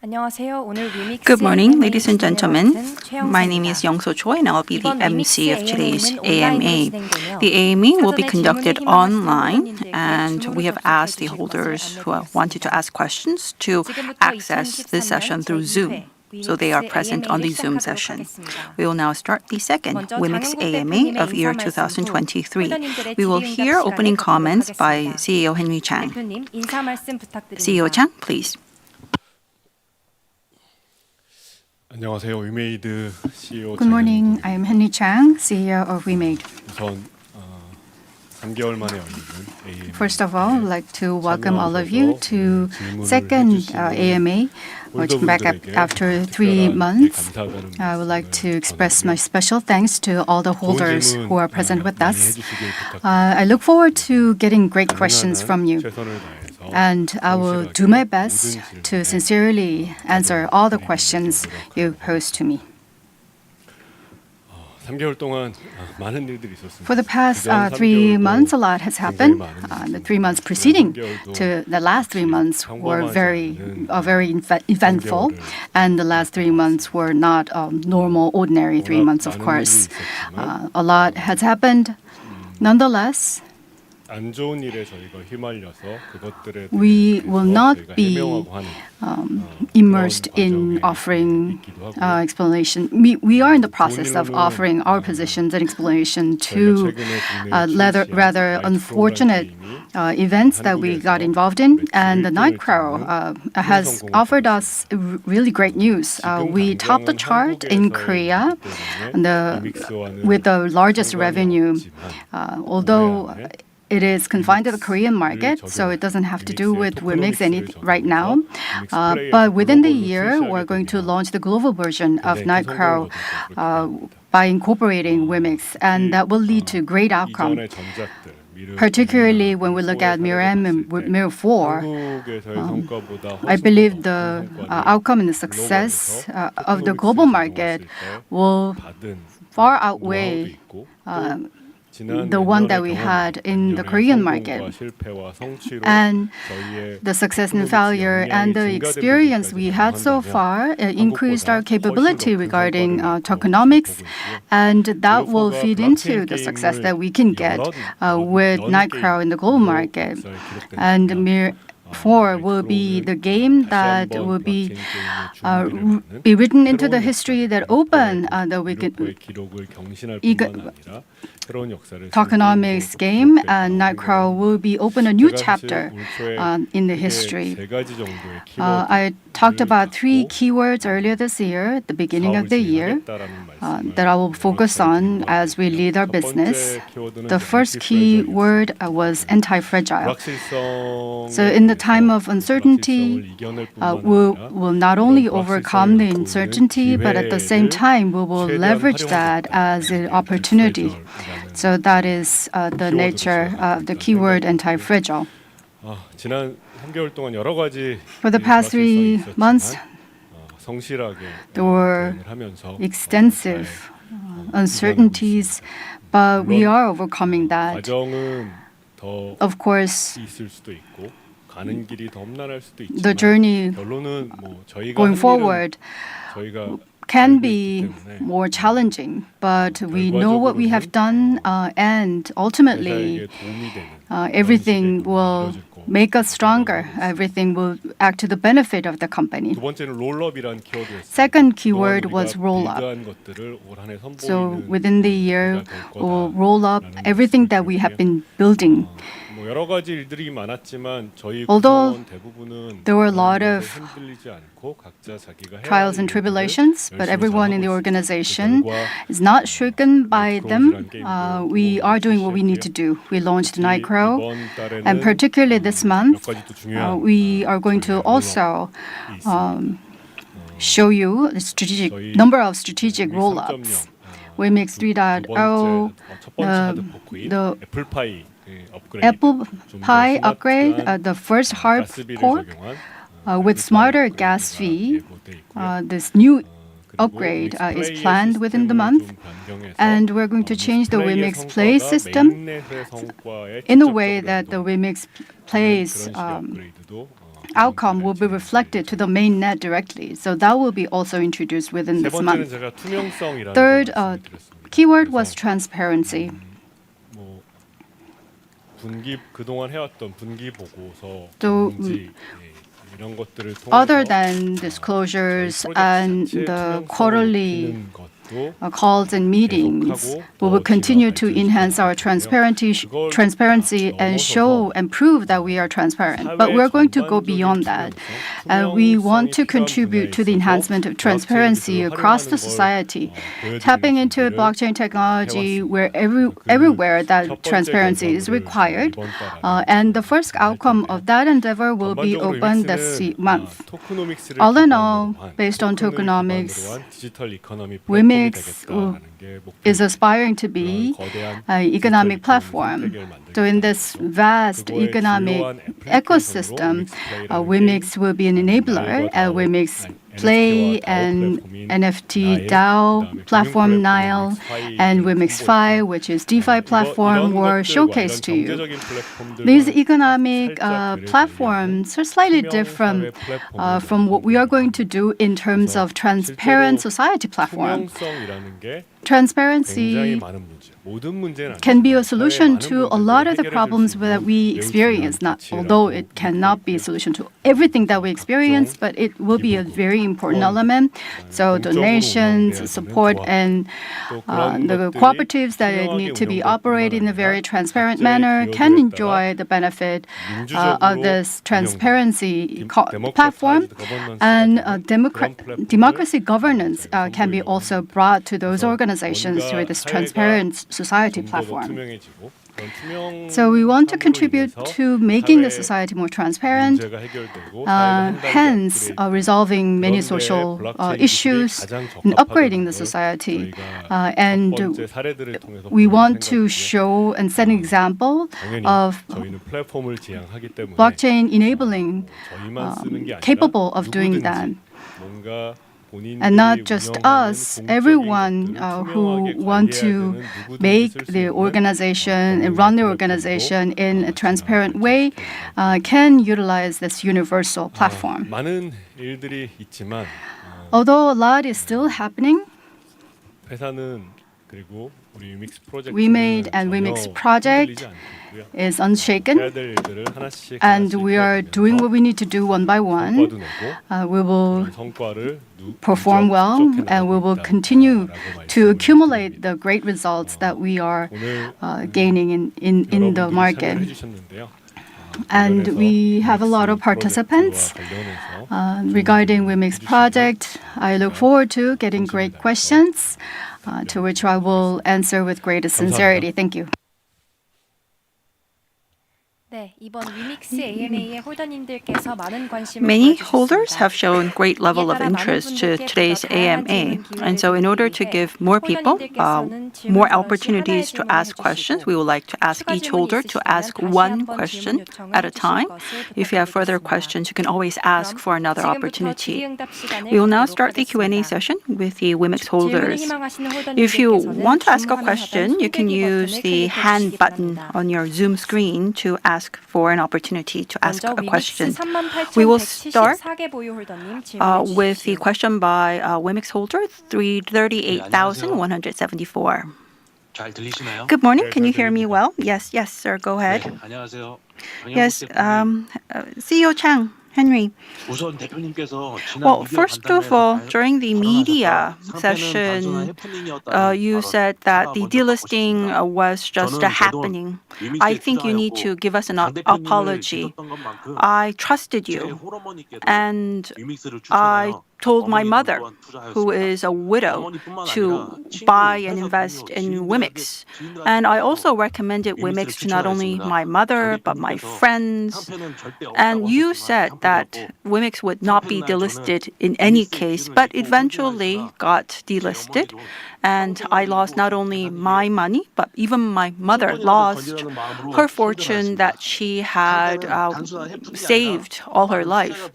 Good morning, ladies and gentlemen. My name is Young-So Choi and I'll be the MC of today's AMA. The AMA will be conducted online and we have asked the holders who wanted to ask questions to access this session through Zoom. So they are present on the Zoom session. We will now start the second WEMIX AMA of year 2023. We will hear opening comments by CEO Henry Chang. CEO Chang, please. 안녕하세요. 위메이드 CEO Good morning. I am Henry Chang, CEO of WEMADE. 우선 3개월 만에 열리는 AMA. First of all, I'd like to welcome all of you to second AMA, which back after 3 months. I would like to express my special thanks to all the holders who are present with us. I look forward to getting great questions from you. And I will do my best to sincerely answer all the questions you pose to me. 3개월 동안 많은 일들이 있었습니다. For the past 3 months, a lot has happened. The 3 months preceding to the last 3 months were very eventful, and the last 3 months were not normal, ordinary 3 months, of course. A lot has happened. Nonetheless, 안 좋은 일에 저희가 휘말려서 그것들에 we will not be immersed in offering explanation. We are in the process of offering our positions and explanation to rather unfortunate events that we got involved in. And the Night Crow has offered us really great news. We topped the chart in Korea with the largest revenue, although it is confined to the Korean market, so it doesn't have to do with WEMIX right now. But within the year, we're going to launch the global version of Night Crow by incorporating WEMIX, and that will lead to great outcome. Particularly when we look at Mirror M and Mirror 4, I believe the outcome and the success of the global market will far outweigh the one that we had in the Korean market. And the success and failure and the experience we had so far increased our capability regarding tokenomics, and that will feed into the success that we can get with Night Crow in the global market. And Mirror 4 will be the game that will be written into the history that open the tokenomics game, and Night Crow will be open a new chapter in the history. I talked about 3 keywords earlier this year, at the beginning of the year, that I will focus on as we lead our business. The first keyword was anti-fragile. So in the time of uncertainty, we'll not only overcome the uncertainty, but at the same time, we will leverage that as an opportunity. So that is the nature of the keyword anti-fragile. For the past 3 months, there were extensive uncertainties, but we are overcoming that. Of course, the journey going forward can be more challenging, but we know what we have done, and ultimately everything will make us stronger. Everything will act to the benefit of the company. Second keyword was roll up. So within the year, we'll roll up everything that we have been building. Although there were a lot of trials and tribulations, but everyone in the organization is not shaken by them. We are doing what we need to do. We launched Night Crow, and particularly this month, we are going to also show you the number of strategic roll-ups. WEMIX 3.0, the Apple Pie upgrade, the first hard fork with smarter gas fee. This new upgrade is planned within the month, and we're going to change the WEMIX Play system in a way that the WEMIX Plays outcome will be reflected to the main net directly. So that will be also introduced within 세 this 번째는 month. 제가 투명성이라는 Third, 걸 말씀드렸습니다. keyword was transparency. 뭐 그동안 해왔던 분기 보고서 So, 문지 이런 것들을 통해서 Other than disclosures and the quarterly calls and meetings, we will continue to enhance our transparency and show and prove that we are transparent. But we're going to go beyond that. We want to contribute to the enhancement of transparency across the society, tapping into blockchain technology where everywhere that transparency is required. And the first outcome of that endeavor will be open this month. All in all, based on tokenomics, WEMIX is aspiring to be an economic platform. So in this vast economic ecosystem, WEMIX will be an enabler. WEMIX Play and NFT DAO platform Nile and WEMIXFi, which is DeFi platform, were showcased to you. These economic platforms are slightly different from what we are going to do in terms of transparent society platform. Transparency can be a solution to a lot of the problems that we experience, although it cannot be a solution to everything that we experience, but it will be a very important element. So donations, support, and the cooperatives that need to be operated in a very transparent manner can enjoy the benefit of this transparency platform, and democracy governance can be also brought to those organizations through this transparent society platform. So we want to contribute to making the society more transparent, hence resolving many social issues and upgrading the society. And we want to show and set an example of blockchain enabling capable of doing that. And not just us, everyone who want to make the organization and run the organization in a transparent way can utilize this universal platform. Although a lot is still happening, WEMADE and WEMIX project is unshaken, and we are doing what we need to do one by one. We will perform well, and we will continue to accumulate the great results that we are gaining in the market. And we have a lot of participants regarding WEMIX project. I look forward to getting great questions, to which I will answer with greatest sincerity. Thank you. Many holders have shown great level of interest to today's AMA, and so in order to give more people more opportunities to ask questions, we would like to ask each holder to ask one question at a time. If you have further questions, you can always ask for another opportunity. We will now start the Q&A session with the WEMIX holders. If you want to ask a question, you can use the hand button on your Zoom screen to ask for an opportunity to ask a question. We will start with the question by WEMIX holder 338,174. Good morning. Can you hear me well? Yes, sir. Go ahead. Yes, CEO Chang. Henry. Well, first of all, during the media session, you said that the delisting was just a happening. I think you need to give us an apology. I trusted you, and I told my mother, who is a widow, to buy and invest in WEMIX. And I also recommended WEMIX to not only my mother, but my friends. And you said that WEMIX would not be delisted in any case, but eventually got delisted. And I lost not only my money, but even my mother lost her fortune that she had saved all her life.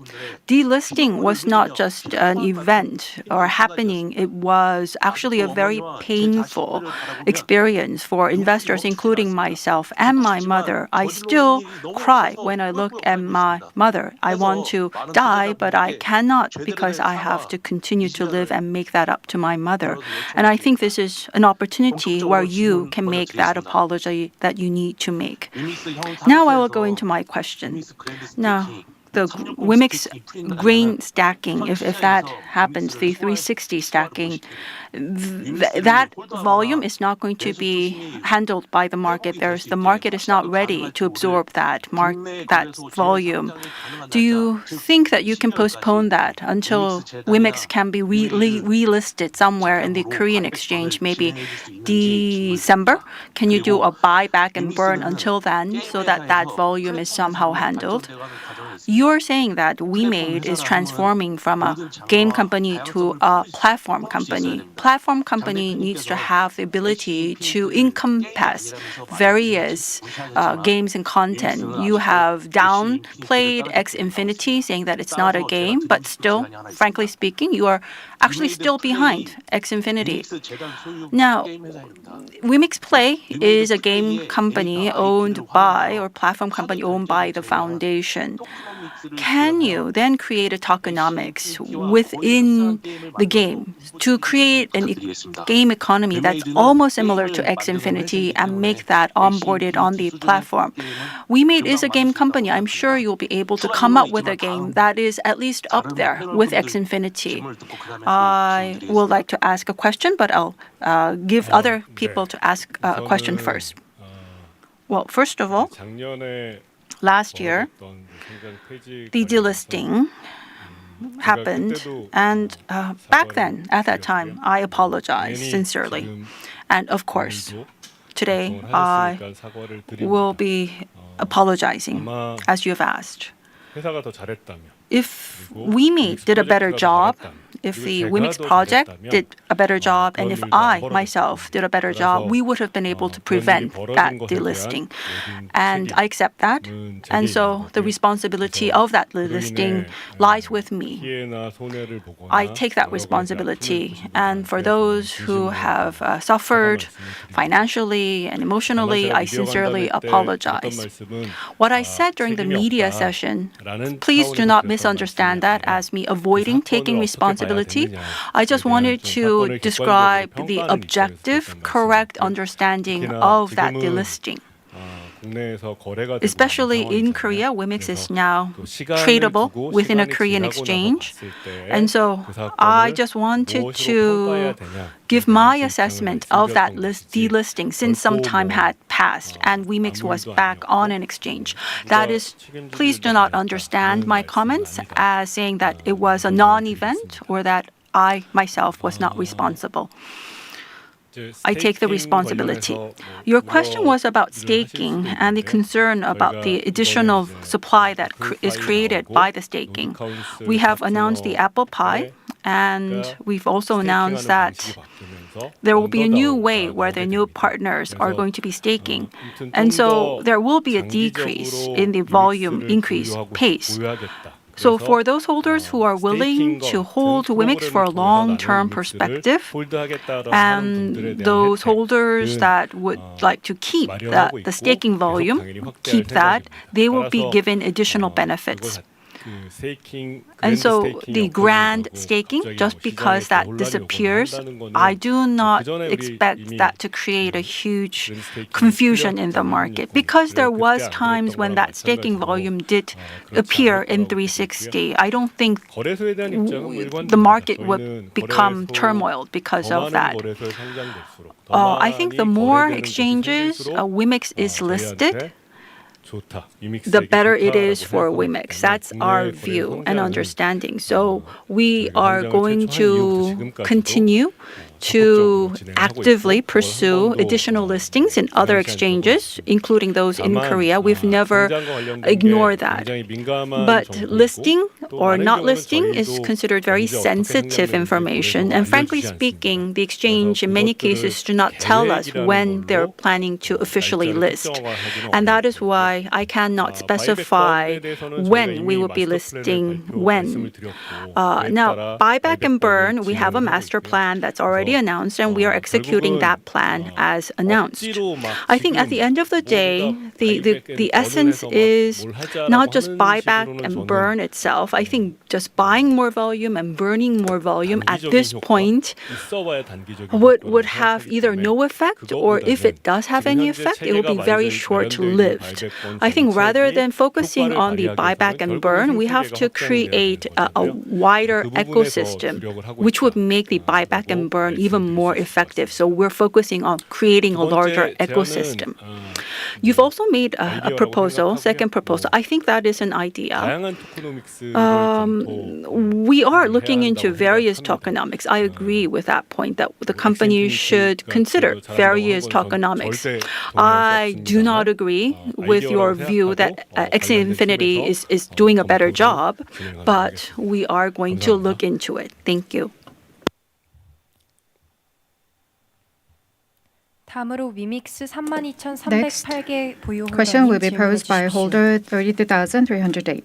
Delisting was not just an event or happening. It was actually a very painful experience for investors, including myself and my mother. I still cry when I look at my mother. I want to die, but I cannot because I have to continue to live and make that up to my mother. And I think this is an opportunity where you can make that apology that you need to make. Now I will go into my question. Now, the WEMIX grain stacking, if that happens, the 360 stacking, that volume is not going to be handled by the market. The market is not ready to absorb that volume. Do you think that you can postpone that until WEMIX can be relisted somewhere in the Korean exchange, maybe December? Can you do a buyback and burn until then so that that volume is somehow handled? You're saying that WEMADE is transforming from a game company to a platform company. Platform company needs to have the ability to encompass various games and content. You have downplayed X Infinity, saying that it's not a game, but still, frankly speaking, you are actually still behind X Infinity. Now, WEMIX Play is a game company owned by, or platform company owned by the foundation. Can you then create a tokenomics within the game to create a game economy that's almost similar to X Infinity and make that onboarded on the platform? WEMADE is a game company. I'm sure you'll be able to come up with a game that is at least up there with X Infinity. I would like to ask a question, but I'll give other people to ask a question first. Well, first of all, last year, the delisting happened, and back then, at that time, I apologized sincerely. And of course, today, I will be apologizing, as you have asked. If WEMADE did a better job, if the WEMIX project did a better job, and if I, myself, did a better job, we would have been able to prevent that delisting. And I accept that. And so the responsibility of that delisting lies with me. I take that responsibility. And for those who have suffered financially and emotionally, I sincerely apologize. What I said during the media session, please do not misunderstand that as me avoiding taking responsibility. I just wanted to describe the objective, correct understanding of that delisting. Especially in Korea, WEMIX is now tradable within a Korean exchange. And so I just wanted to give my assessment of that delisting since some time had passed and WEMIX was back on an exchange. That is, please do not understand my comments as saying that it was a non-event or that I myself was not responsible. I take the responsibility. Your question was about staking and the concern about the additional supply that is created by the staking. We have announced the apple pie, and we've also announced that there will be a new way where the new partners are going to be staking. And so there will be a decrease in the volume increase pace. So for those holders who are willing to hold WEMIX for a long-term perspective, and those holders that would like to keep the staking volume, keep that, they will be given additional benefits. And so the grand staking, just because that disappears, I do not expect that to create a huge confusion in the market, because there was times when that staking volume did appear in 360. I don't think the market would become turmoil because of that. I think the more exchanges WEMIX is listed, the better it is for WEMIX. That's our view and understanding. So we are going to continue to actively pursue additional listings in other exchanges, including those in Korea. We've never ignored that. But listing or not listing is considered very sensitive information. And frankly speaking, the exchange in many cases do not tell us when they're planning to officially list. And that is why I cannot specify when we will be listing when. Now, buyback and burn, we have a master plan that's already announced, and we are executing that plan as announced. I think at the end of the day, the essence is not just buyback and burn itself. I think just buying more volume and burning more volume at this point would have either no effect, or if it does have any effect, it will be very short-lived. I think rather than focusing on the buyback and burn, we have to create a wider ecosystem which would make the buyback and burn even more effective. So we're focusing on creating a larger ecosystem. You've also made a proposal, second proposal. I think that is an idea. We are looking into various tokenomics. I agree with that point that the company should consider various tokenomics. I do not agree with your view that Axie Infinity is doing a better job, but we are going to look into it. Thank you. Next Question will be posed by holder 32,308.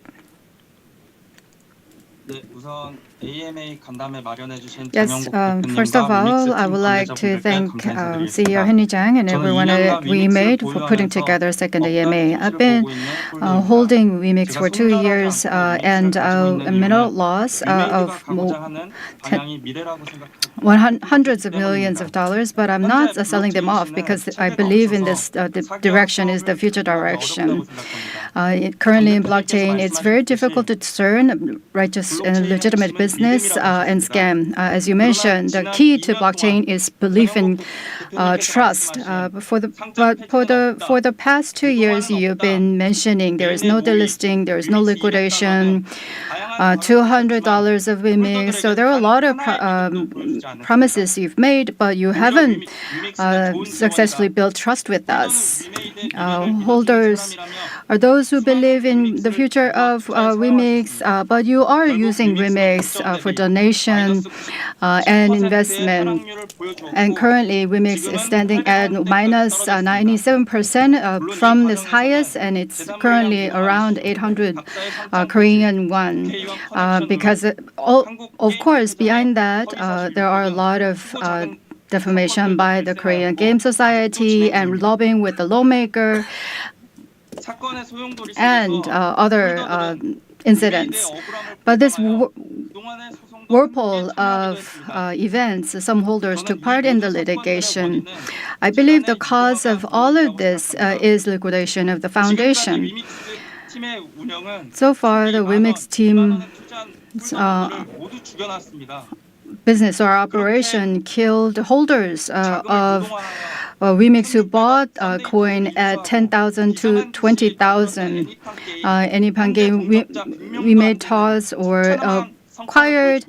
Yes, first of all, I would like to thank CEO Henry Chang and everyone at WEMADE for putting together second AMA. I've been holding WEMIX for 2 years and a mineral loss of hundreds of millions of dollars, but I'm not selling them off because I believe in this direction is the future direction. Currently in blockchain, it's very difficult to discern righteous and legitimate business and scam. As you mentioned, the key to blockchain is belief in trust. For the past 2 years, you've been mentioning there is no delisting, there is no liquidation, $200 of WEMIX. So there are a lot of promises you've made, but you haven't successfully built trust with us. Holders are those who believe in the future of WEMIX, but you are using WEMIX for donation and investment. And currently, WEMIX is standing at minus 97% from this highest, and it's currently around 800 Korean won. Because, of course, behind that, there are a lot of defamation by the Korean Game Society and lobbying with the lawmaker and other incidents. But this whirlpool of events, some holders took part in the litigation. I believe the cause of all of this is liquidation of the foundation. So far, the WEMIX team business or operation killed holders of WEMIX who bought a coin at 10,000 to 20,000. Any pan game we made toss or acquired,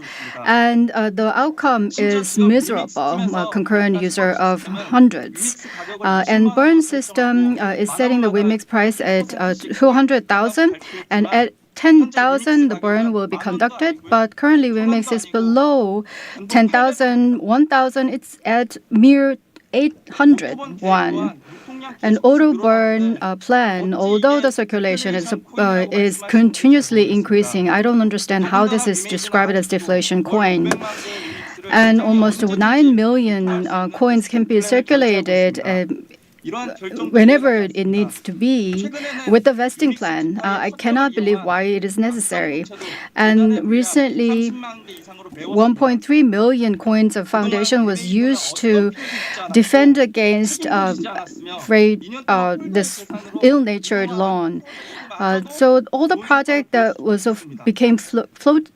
and the outcome is miserable. Concurrent user of hundreds, and burn system is setting the WEMIX price at 200,000, and at 10,000, the burn will be conducted, but currently WEMIX is below 10,000, 1,000, it's at mere 800 won. An auto burn plan, although the circulation is continuously increasing, I don't understand how this is described as deflation coin. And almost 9 million coins can be circulated whenever it needs to be with the vesting plan. I cannot believe why it is necessary. And recently, 1.3 million coins of foundation was used to defend against this ill-natured loan. So all the project that became floated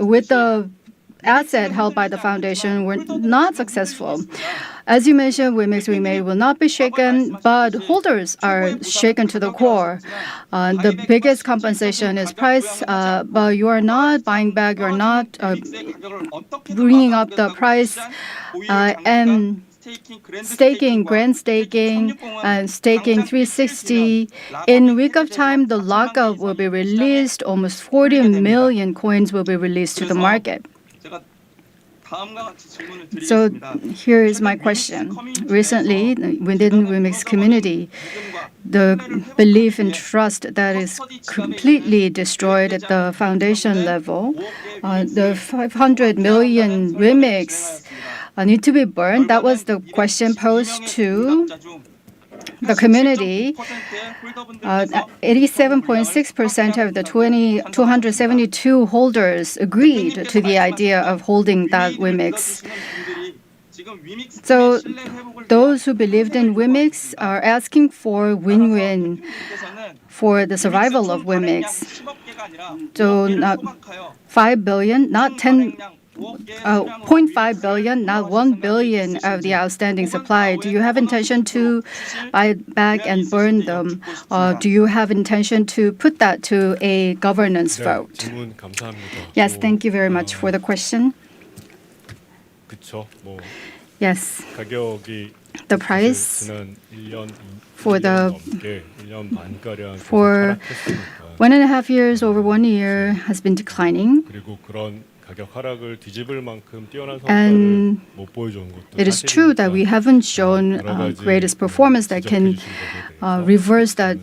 with the asset held by the foundation were not successful. As you mentioned, WEMIX WEMADE will not be shaken, but holders are shaken to the core. The biggest compensation is price, but you are not buying back, you are not bringing up the price, and staking, grand staking, and staking 360. In a week of time, the lockup will be released. Almost 40 million coins will be released to the market. So here is my question. Recently, within WEMIX community, the belief and trust that is completely destroyed at the foundation level, the 500 million WEMIX need to be burned. That was the question posed to the community. 87.6% of the 272 holders agreed to the idea of holding that WEMIX. So those who believed in WEMIX are asking for win-win for the survival of WEMIX. So not 5 billion, not 0.5 billion, not 1 billion of the outstanding supply. Do you have intention to buy back and burn them? Do you have intention to put that to a governance vote? 질문 감사합니다. Yes, thank you very much for the question. 그렇죠. 뭐 Yes, 가격이 the price 지난 1년 for the 넘게 1년 반가량 for 하락했으니까 1.5 years, over 1 year, has been declining. 그리고 그런 가격 하락을 뒤집을 만큼 뛰어난 And 성과를 못 보여준 것도 it is true that we haven't shown greatest performance that can reverse that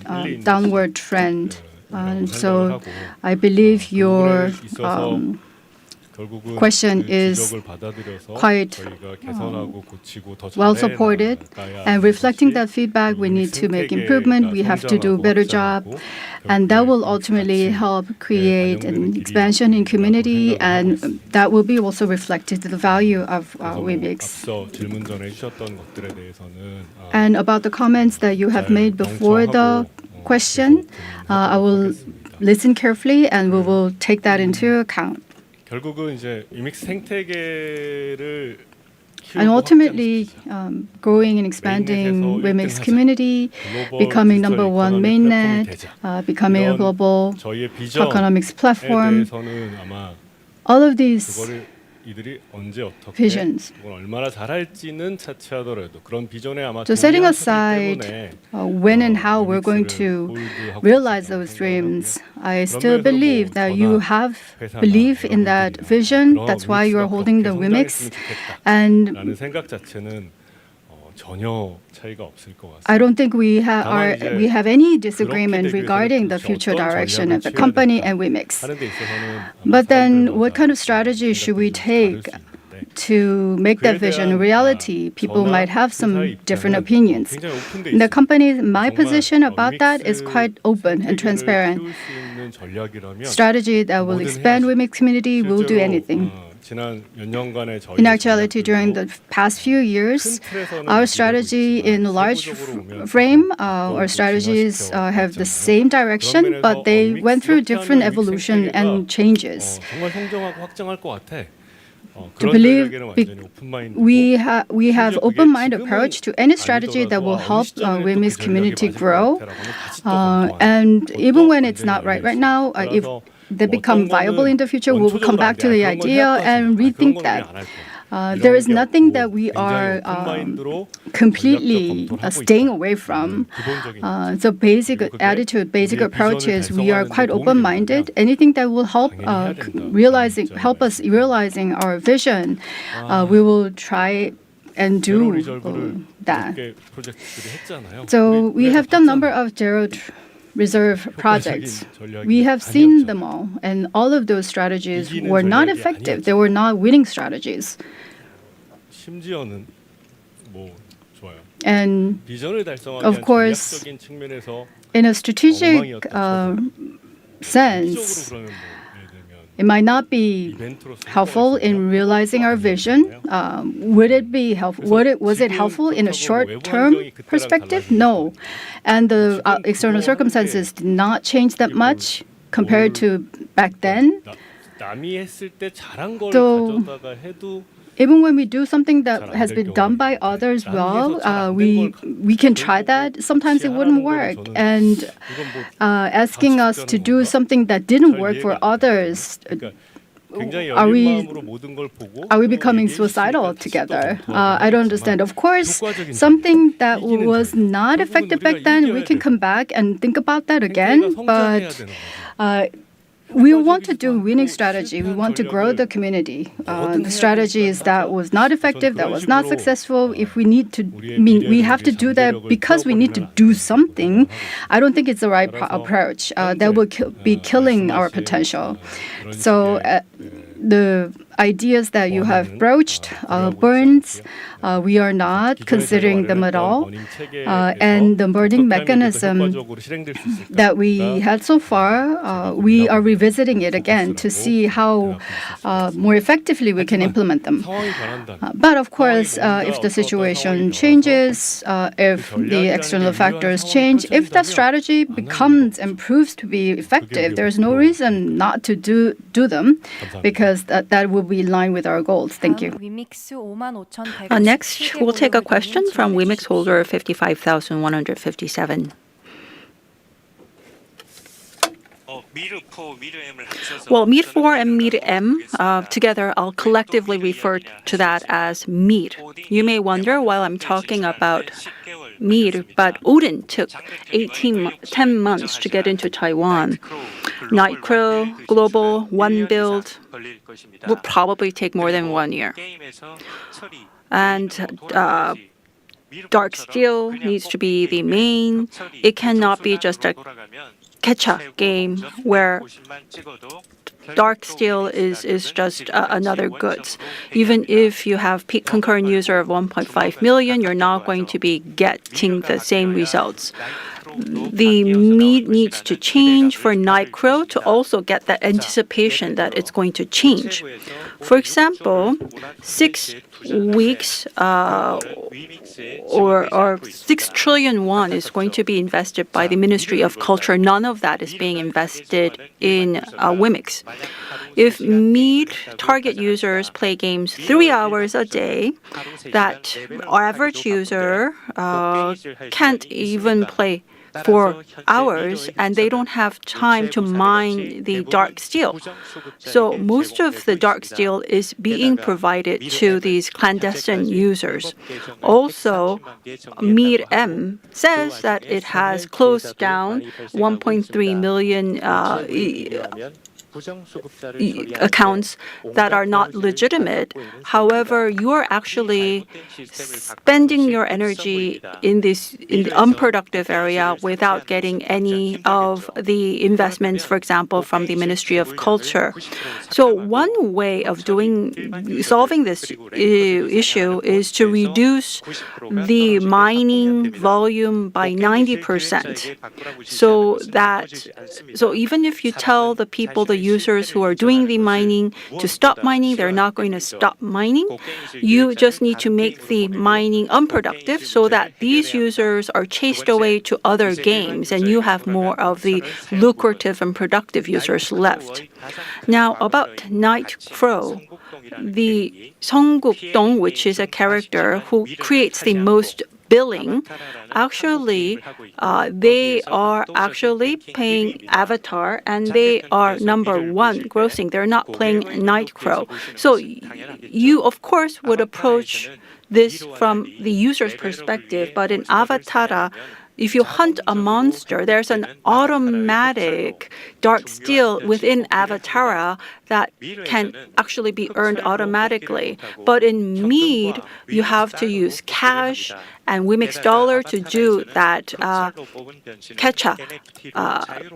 downward trend. So I believe your question is quite well supported, and reflecting that feedback, we need to make improvement. We have to do a better job, and that will ultimately help create an expansion in community, and that will be also reflected to the value of WEMIX. And about the comments that you have made before the question, I will listen carefully, and we will take that into account. 결국은 이제 WEMIX 생태계를 And ultimately, growing and expanding WEMIX community, becoming number one mainnet, becoming a global economics platform, all of these 이들이 언제 어떻게 visions. 얼마나 잘할지는 차치하더라도 그런 비전에 아마 So setting 동의하시기 aside 때문에 when and how we're going to realize those dreams, I still believe that you have belief in that vision. That's why you are holding the WEMIX. And 라는 생각 자체는 전혀 차이가 없을 것 같습니다. I don't think we have any disagreement regarding the future direction of the company and WEMIX. But then, what kind of strategy should we take to make that vision a reality? People might have some different opinions. In the company, my position about that is quite open and transparent. Strategy that will expand WEMIX community will do anything. In actuality, during the past few years, our strategy in a large frame, our strategies have the same direction, but they went through different evolution and changes. To believe we have open-mind approach to any strategy that will help WEMIX community grow, and even when it's not right now, if they become viable in the future, we will come back to the idea and rethink that. There is nothing that we are completely staying away from. The basic attitude, basic approach is we are quite open-minded. Anything that will help us realizing our vision, we will try and do that. So we have done a number of zero reserve projects. We have seen them all, and all of those strategies were not effective. They were not winning strategies. And of course, in a strategic sense, it might not be helpful in realizing our vision. Would it be helpful? Was it helpful in a short-term perspective? No. And the external circumstances did not change that much compared to back then. So even when we do something that has been done by others well, we can try that. Sometimes it wouldn't work. And asking us to do something that didn't work for others 굉장히 are 열린 we 마음으로 모든 걸 보고 are we 또 becoming 얘기해 suicidal 주시니까 together? 더 I don't understand. Of course, 효과적인 something that 이기는 was 자유. not 결국은 effective 우리가 back then, we 이겨야 can 되고 come back and think about that 행태가 again. 성장해야 But 되는 거죠. we want to do 효과적이지도 winning 않고 strategy. We 실패한 want to grow the 전략을 community. 뭐든 The 해야 strategies 되니까 that 하죠. was not 전 effective, that 그런 was not 식으로 successful, if we need to, 우리의 I mean, we 미래를 have to 이제 do that 잠재력을 because we need to 떼어버리면 안 do 된다고 something. 생각하고 I don't think it's the right 따라서 approach. That 현재, will be killing our 말씀하신, potential. 이런 So 식의, the ideas that you have 원인은, broached, 고려하고 burns, 있지 we are not 기존에 considering them at 제가 all. 마련했던 버닝 체계에서 And the burning 어떻게 하면 mechanism 이게 더 효과적으로 실행될 수 있을까? that we had so far, we are revisiting it again to see how more effectively we can implement them. 상황이 변한다면 But of course, if the situation changes, if the external factors change, if that strategy becomes and proves to be effective, there's no reason not to do them because that will be in line with our goals. Thank you. Next, we'll take a question from WEMIX holder 55,157. Well, MEAD 4 and MEAD M together, I'll collectively refer to that as MEAD. You may wonder why I'm talking about MEAD, but Odin took 10 months to get into Taiwan. Nightcrow, Global, One Build will probably take more than 1 year. And Dark Steel needs to be the main. It cannot be just a catch-up game where Dark Steel is just another goods. Even if you have peak concurrent user of 1.5 million, you're not going to be getting the same results. The meat needs to change for Nightcrow to also get that anticipation that it's going to change. For example, 6 weeks or 6 trillion won is going to be invested by the Ministry of Culture. None of that is being invested in WEMIX. If MEAD target users play games 3 hours a day, that average user can't even play 4 hours, and they don't have time to mine the dark steel. So most of the dark steel is being provided to these clandestine users. Also, MEAD M says that it has closed down 1.3 million accounts that are not legitimate. However, you are actually spending your energy in the unproductive area without getting any of the investments, for example, from the Ministry of Culture. So one way of solving this issue is to reduce the mining volume by 90%. So even if you tell the people, the users who are doing the mining to stop mining, they're not going to stop mining. You just need to make the mining unproductive so that these users are chased away to other games and you have more of the lucrative and productive users left. Now, about Nightcrow, the Seongguk-dong, which is a character who creates the most billing, actually, they are actually paying Avatar and they are number 1 grossing. They're not playing Nightcrow. So you, of course, would approach this from the user's perspective, but in Avatar, if you hunt a monster, there's an automatic dark steel within Avatara that can actually be earned automatically. But in MEAD, you have to use cash and WEMIX dollar to do that catch-up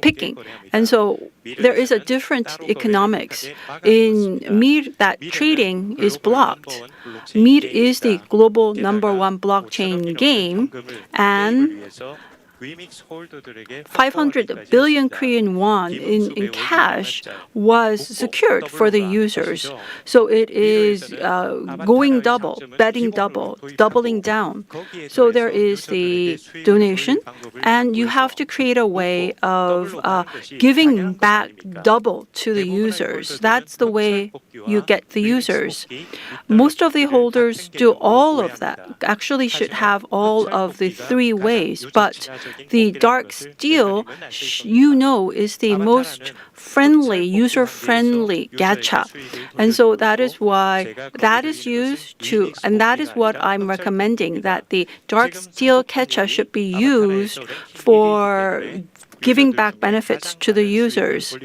picking. And so there is a different economics. In MEAD, that trading is blocked. MEAD is the global number 1 blockchain game, and 500 billion Korean won in cash was secured for the users. So it is going double, betting double, doubling down. So there is the donation, and you have to create a way of giving back double to the users. That's the way you get the users. Most of the holders do all of that, actually should have all of the 3 ways, but the dark steel, is the most friendly, user-friendly gacha. And so that is why that is used to, and that is what I'm recommending, that the dark steel gacha should be used for giving back benefits to the users.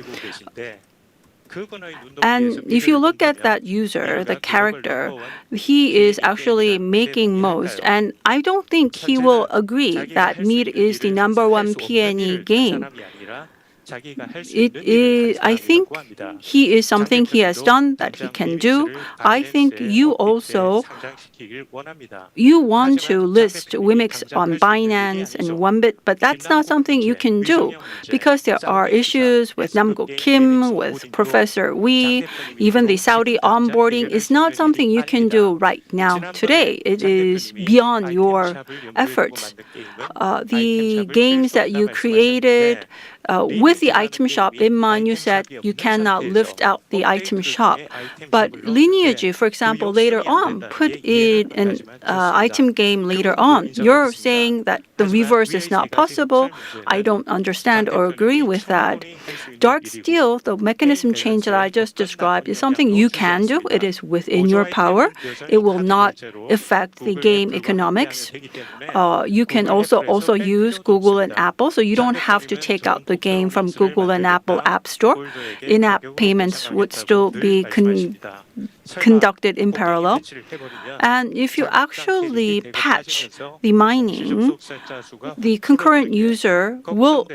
And if you look at that user, the character, he is actually making most. And I don't think he will agree that Mead is the number one P&E game. I think he is something he has done that he can do. I think you also want to list WEMIX on Binance and OneBit, but that's not something you can do because there are issues with Namgo Kim, with Professor Wee, even the Saudi onboarding is not something you can do right now today. It is beyond your efforts. The games that you created with the item shop in mind, you said you cannot lift out the item shop. But Lineage, for example, later on, put in an item game later on. You're saying that the reverse is not possible. I don't understand or agree with that. Dark Steel, the mechanism change that I just described, is something you can do. It is within your power. It will not affect the game economics. You can also use Google and Apple, so you don't have to take out the game from Google and Apple App Store. In-app payments would still be conducted in parallel. And if you actually patch the mining, the concurrent user will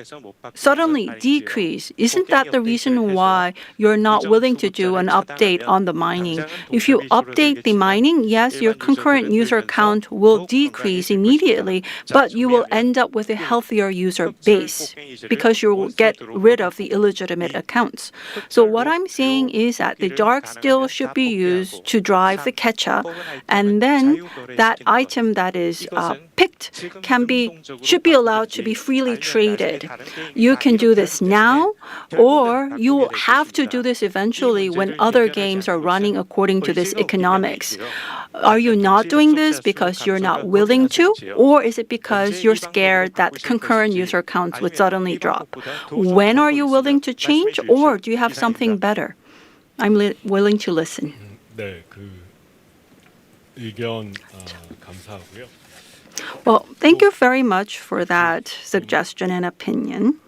suddenly decrease. Isn't that the reason why you're not willing to do an update on the mining? If you update the mining, yes, your concurrent user count will decrease immediately, but you will end up with a healthier user base because you will get rid of the illegitimate accounts. So what I'm saying is that the dark steel should be used to drive the catch-up, and then that item that is picked should be allowed to be freely traded. You can do this now, or you will have to do this eventually when other games are running according to this economics. Are you not doing this because you're not willing to, or is it because you're scared that concurrent user counts would suddenly drop? When are you willing to change, or do you have something better? I'm willing to listen. 네, 의견 감사하고요. Well, thank you very much for that suggestion and opinion.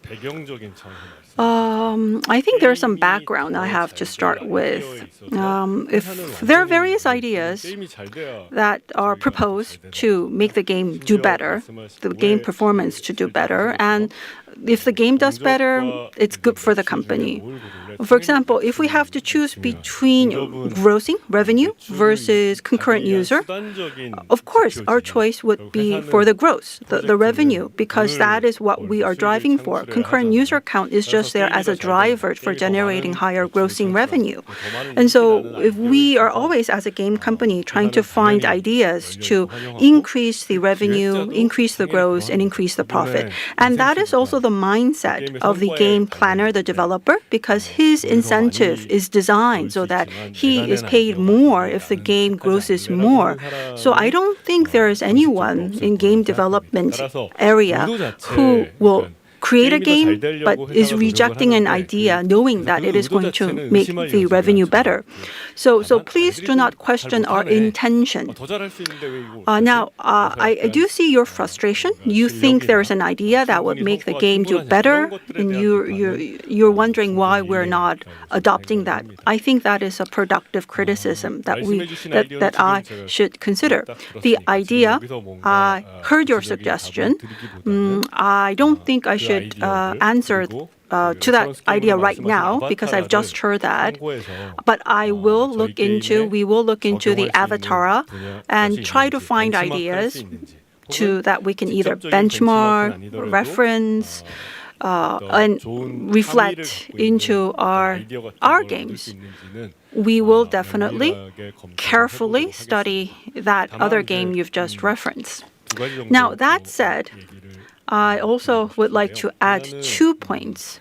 배경적인 차원에서 I think there's some background I have to start with. If there are various ideas that are proposed to make the game do better, the game performance to do better, and if the game does better, it's good for the company. For example, if we have to choose between grossing revenue versus concurrent user, of course, our choice would be for the gross, the revenue, because that is what we are driving for. Concurrent user count is just there as a driver for generating higher grossing revenue. And so if we are always, as a game company, trying to find ideas to increase the revenue, increase the gross, and increase the profit. And that is also the mindset of the game planner, the developer, because his incentive is designed so that he is paid more if the game grosses more. So I don't think there is anyone in game development area who will create a game but is rejecting an idea knowing that it is going to make the revenue better. So please do not question our intention. Now, I do see your frustration. You think there's an idea that would make the game do better, and you're wondering why we're not adopting that. I think that is a productive criticism that I should consider. The idea, I heard your suggestion. I don't think I should answer to that idea right now because I've just heard that. But we will look into the Avatara and try to find ideas that we can either benchmark, reference, and reflect into our games. We will definitely carefully study that other game you've just referenced. Now, that said, I also would like to add 2 points.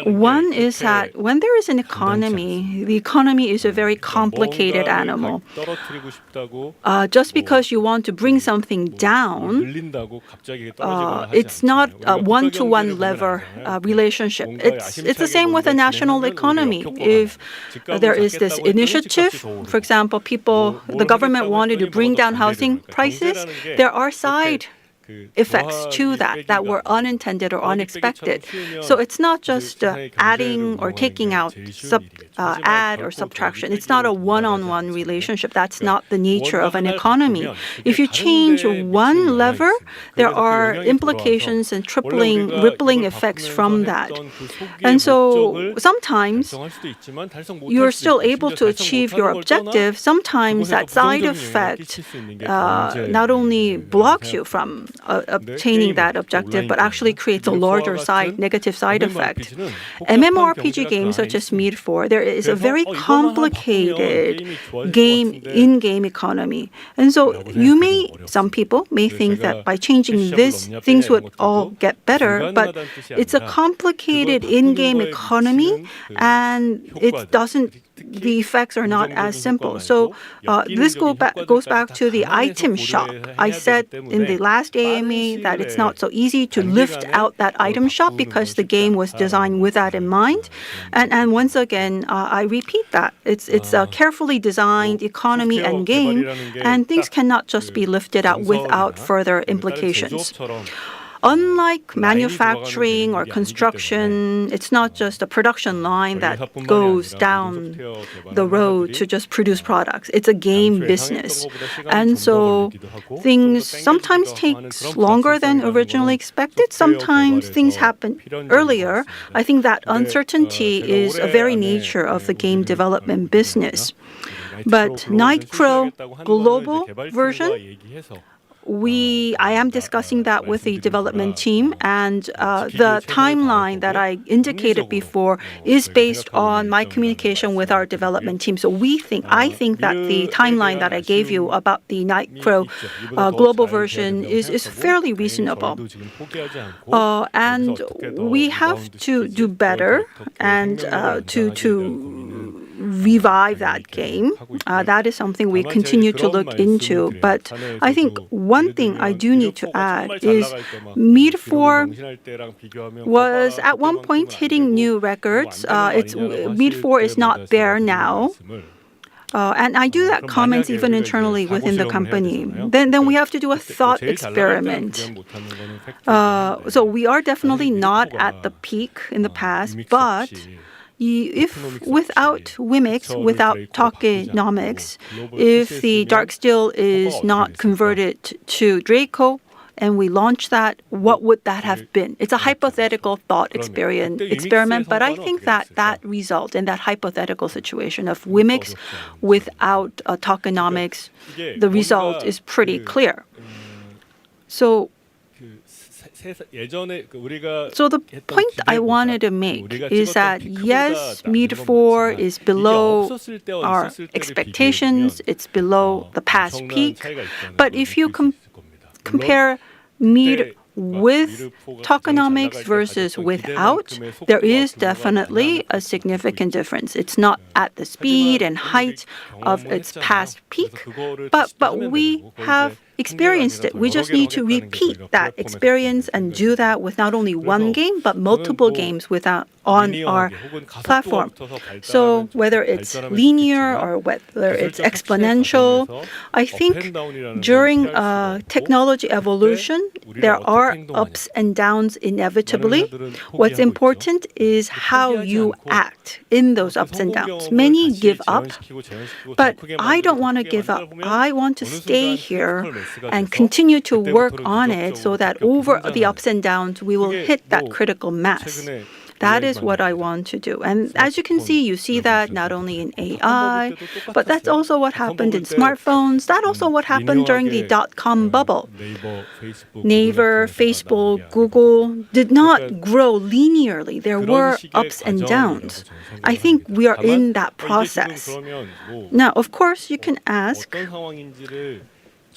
One is that when there is an economy, the economy is a very complicated animal. Just because you want to bring something down, it's not a one-to-one lever relationship. It's the same with a national economy. If there is this initiative, for example, the government wanted to bring down housing prices, there are side effects to that were unintended or unexpected. So it's not just adding or taking out, add or subtraction. It's not a one-on-one relationship. That's not the nature of an economy. If you change one lever, there are implications and rippling effects from that. And so sometimes you're still able to achieve your objective. Sometimes that side effect not only blocks you from obtaining that objective, but actually creates a larger negative side effect. MMORPG games such as Mead 4, there is a very complicated in-game economy. And so some people may think that by changing this, things would all get better, but it's a complicated in-game economy, and the effects are not as simple. So this goes back to the item shop. I said in the last AMA that it's not so easy to lift out that item shop because the game was designed with that in mind. And once again, I repeat that. It's a carefully designed economy and game, and things cannot just be lifted out without further implications. Unlike manufacturing or construction, it's not just a production line that goes down the road to just produce products. It's a game business. And so things sometimes take longer than originally expected. Sometimes things happen earlier. I think that uncertainty is a very nature of the game development business. But Nightcrow global version, I am discussing that with the development team, and the timeline that I indicated before is based on my communication with our development team. So I think that the timeline that I gave you about the Nightcrow global version is fairly reasonable. And we have to do better and to revive that game. That is something we continue to look into. But I think one thing I do need to add is Mead 4 was at one point hitting new records. Mead 4 is not there now. And I do that comments even internally within the company. Then we have to do a thought experiment. So we are definitely not at the peak in the past, but if without WEMIX, without tokenomics, if the Darksteel is not converted to Draco and we launch that, what would that have been? It's a hypothetical thought experiment, but I think that result in that hypothetical situation of WEMIX without tokenomics, the result is pretty clear. So the point I wanted to make is that yes, Mead 4 is below our expectations, it's below the past peak, but if you compare Mead with tokenomics versus without, there is definitely a significant difference. It's not at the speed and height of its past peak, but we have experienced it. We just need to repeat that experience and do that with not only one game, but multiple games on our platform. So whether it's linear or whether it's exponential, I think during technology evolution, there are ups and downs inevitably. What's important is how you act in those ups and downs. Many give up, but I don't want to give up. I want to stay here and continue to work on it so that over the ups and downs, we will hit that critical mass. That is what I want to do. And as you can see, you see that not only in AI, but that's also what happened in smartphones. That's also what happened during the dot-com bubble. Naver, Facebook, Google did not grow linearly. There were ups and downs. I think we are in that process. Now, of course, you can ask,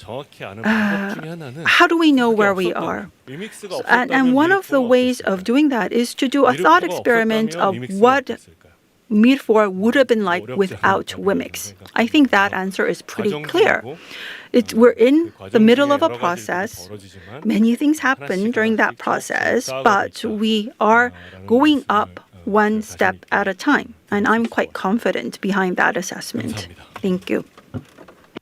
정확히 아는 방법 중에 하나는 how do we know where we are? And one of the ways of doing that is to do a thought experiment of what MIR4 would have been like without WEMIX. I think that answer is pretty clear. We're in the middle of a process. Many things happen during that process, but we are going up one step at a time. And I'm quite confident behind that assessment. Thank you.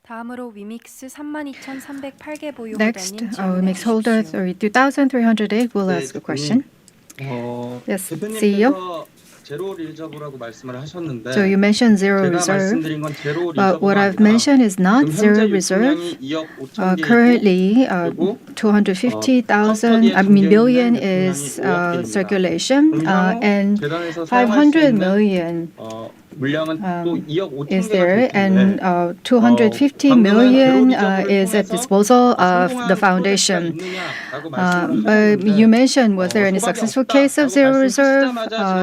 다음으로 위믹스 32,308개 보유 Next, 호ld님 WEMIX holder 32,308 will ask a question. Yes, CEO. 제로 리저브라고 말씀을 하셨는데 So you mentioned zero 제가 reserve, 말씀드린 건 제로 but what 리저브가 I've mentioned is not 지금 zero 현재 reserve. 유통량이 2억 5천 개 Currently, 그리고 250,000 million is circulation, and 500 million 물량은 또 2억 5천 is 개가 there, 될 and 텐데 250 million is at disposal of the foundation. But you mentioned, was there any successful case of zero reserve?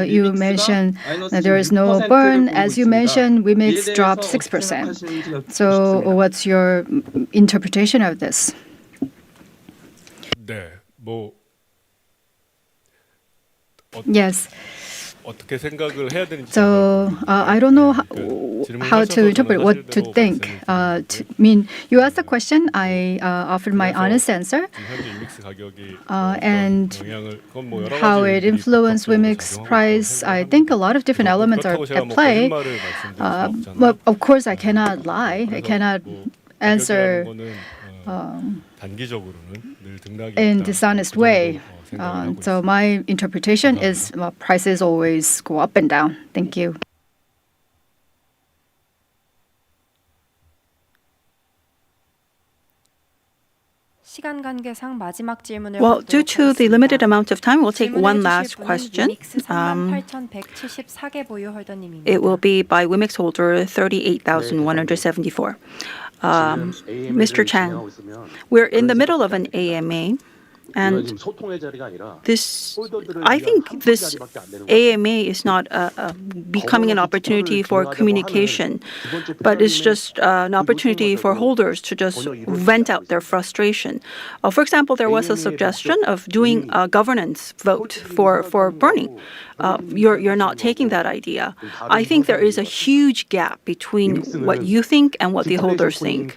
You mentioned that there is no burn. As you mentioned, WEMIX dropped 6%. So what's your interpretation of this? 네, 뭐 Yes. 어떻게 생각을 해야 되는지. So I don't know how to interpret, what to think. You asked a question. I offered my honest answer, and how it influenced WEMIX price. I think a lot of different elements are at play. But of course, I cannot lie. I cannot answer in dishonest way. So my interpretation is prices always go up and down. Thank you. 시간 관계상 마지막 질문을 Well, due to the limited 하겠습니다. amount of time, we'll take one 질문해 last 주실 분은 question. 위믹스 38,174개 보유 홀더님입니다. It will be by WEMIX holder 38,174. Mr. Chang, we're in the middle of an AMA, and I think this AMA is not becoming an opportunity for communication, but it's just an opportunity for holders to just vent out their frustration. For example, there was a suggestion of doing a governance vote for burning. You're not taking that idea. I think there is a huge gap between what you think and what the holders think.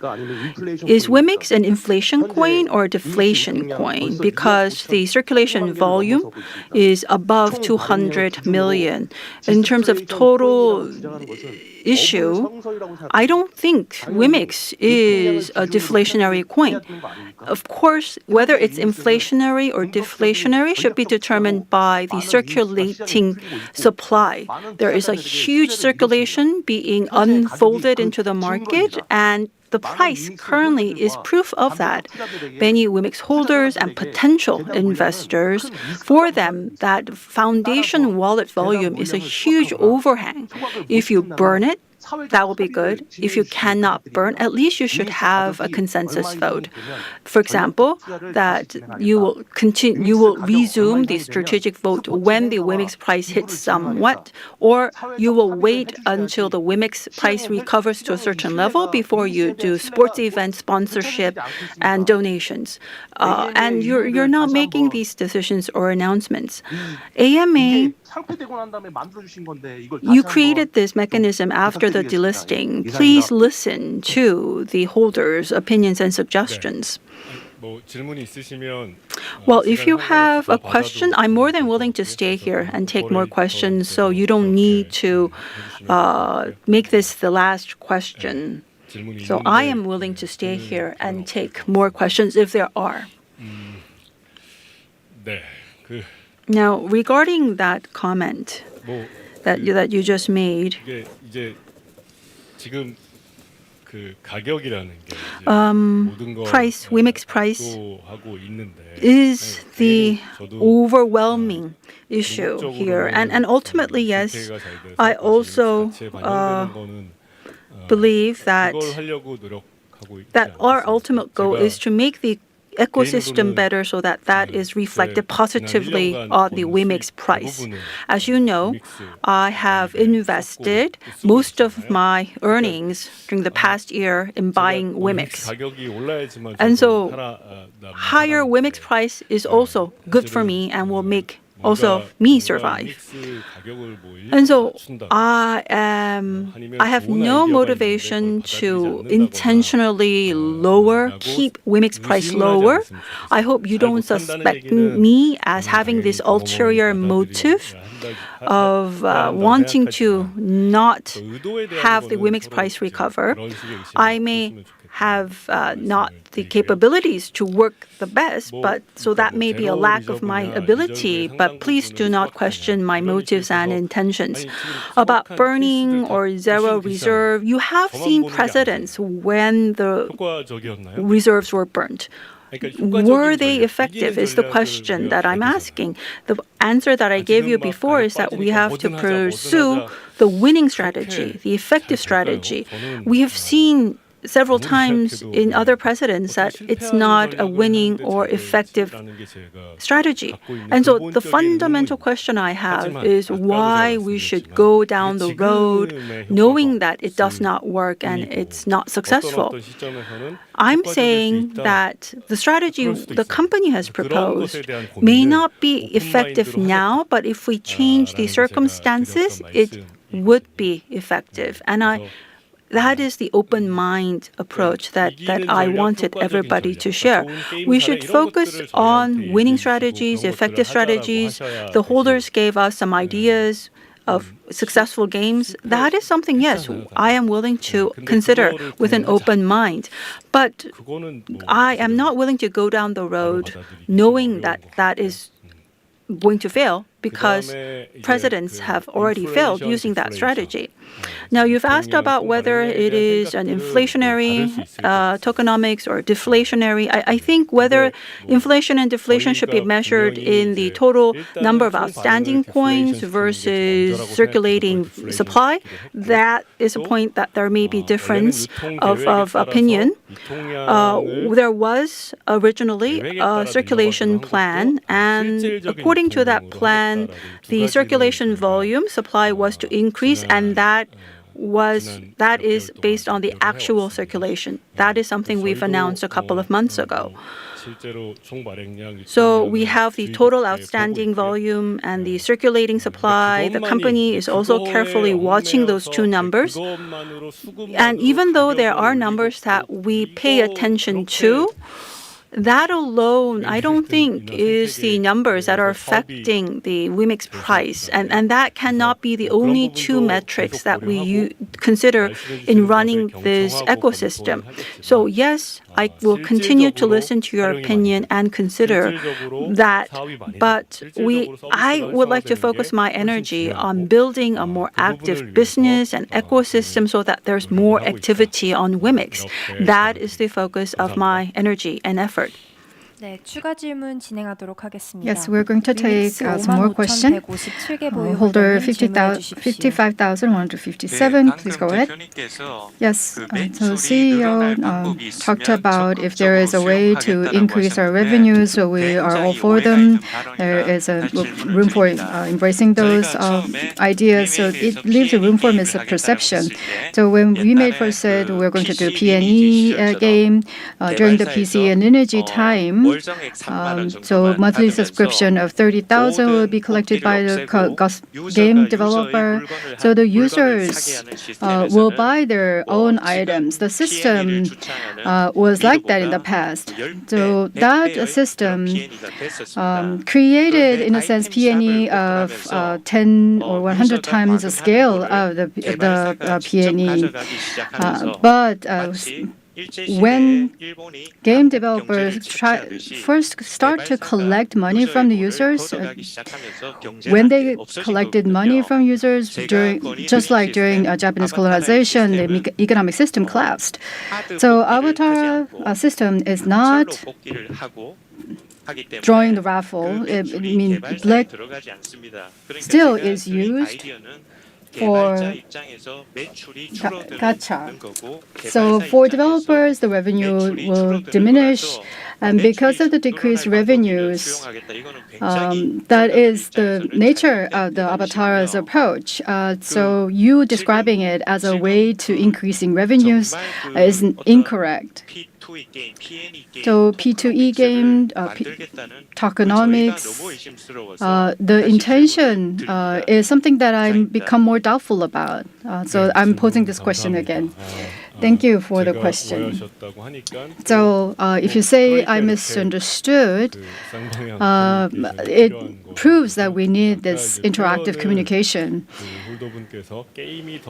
Is WEMIX an inflation coin or a deflation coin? Because the circulation volume is above 200 million. In terms of total issue, I don't think WEMIX is a deflationary coin. Of course, whether it's inflationary or deflationary should be determined by the circulating supply. There is a huge circulation being unfolded into the market, and the price currently is proof of that. Many WEMIX holders and potential investors, for them, that foundation wallet volume is a huge overhang. If you burn it, that will be good. If you cannot burn, at least you should have a consensus vote. For example, that you will resume the strategic vote when the WEMIX price hits somewhat, or you will wait until the WEMIX price recovers to a certain level before you do sports event sponsorship and donations. And you're not making these decisions or announcements. AMA, you created this mechanism after the delisting. Please listen to the holders' opinions and suggestions. Well, if you have a question, I'm more than willing to stay here and take more questions, so you don't need to make this the last question. So I am willing to stay here and take more questions if there are. Now, regarding that comment that you just made, price, WEMIX price is the overwhelming issue here. And ultimately, yes, I also believe that our ultimate goal is to make the ecosystem better so that that is reflected positively on the WEMIX price. As you know, I have invested most of my earnings during the past year in buying WEMIX. And so higher WEMIX price is also good for me and will make also me survive. And so I have no motivation to intentionally keep WEMIX price lower. I hope you don't suspect me as having this ulterior motive of wanting to not have the WEMIX price recover. I may have not the capabilities to work the best, but so that may be a lack of my ability, but please do not question my motives and intentions. About burning or zero reserve, you have seen precedents when the reserves were burnt. Were they effective is the question that I'm asking. The answer that I gave you before is that we have to pursue the winning strategy, the effective strategy. We have seen several times in other precedents that it's not a winning or effective strategy. And so the fundamental question I have is why we should go down the road knowing that it does not work and it's not successful. I'm saying that the strategy the company has proposed may not be effective now, but if we change the circumstances, it would be effective. And that is the open mind approach that I wanted everybody to share. We should focus on winning strategies, effective strategies. The holders gave us some ideas of successful games. That is something, yes, I am willing to consider with an open mind. But I am not willing to go down the road knowing that that is going to fail because presidents have already failed using that strategy. Now, you've asked about whether it is an inflationary tokenomics or deflationary. I think whether inflation and deflation should be measured in the total number of outstanding coins versus circulating supply, that is a point that there may be difference of opinion. There was originally a circulation plan, and according to that plan, the circulation volume supply was to increase, and that is based on the actual circulation. That is something we've announced a couple of months ago. So we have the total outstanding volume and the circulating supply. The company is also carefully watching those two numbers. And even though there are numbers that we pay attention to, that alone, I don't think, is the numbers that are affecting the WEMIX price. And that cannot be the only two metrics that we consider in running this ecosystem. So yes, I will continue to listen to your opinion and consider that. But I would like to focus my energy on building a more active business and ecosystem so that there's more activity on WEMIX. That is the focus of my energy and effort. 네, 추가 질문 진행하도록 하겠습니다. Yes, we're going to take some more questions. Holder 55,157, please go ahead. Yes, so CEO talked about if there is a way to increase our revenues, so we are all for them. There is a room for embracing those ideas, so it leaves a room for misperception. So when WEMADE first said we're going to do P&E game during the PC and energy time, so monthly subscription of 30,000 will be collected by the game developer. So the users will buy their own items. The system was like that in the past. So that system created, in a sense, P&E of 10 or 100 times the scale of the P&E. But when game developers first start to collect money from the users, when they collected money from users just like during Japanese colonization, the economic system collapsed. So avatar system is not drawing the raffle. Black still is used Gacha. So for developers, the revenue will diminish, and because of the decreased revenues, that is the nature of the avatar's approach. So you describing it as a way to increasing revenues is incorrect. So P2E game, tokenomics, the intention is something that I become more doubtful about. So I'm posing this question again. Thank you for the question. So if you say I misunderstood, it proves that we need this interactive communication.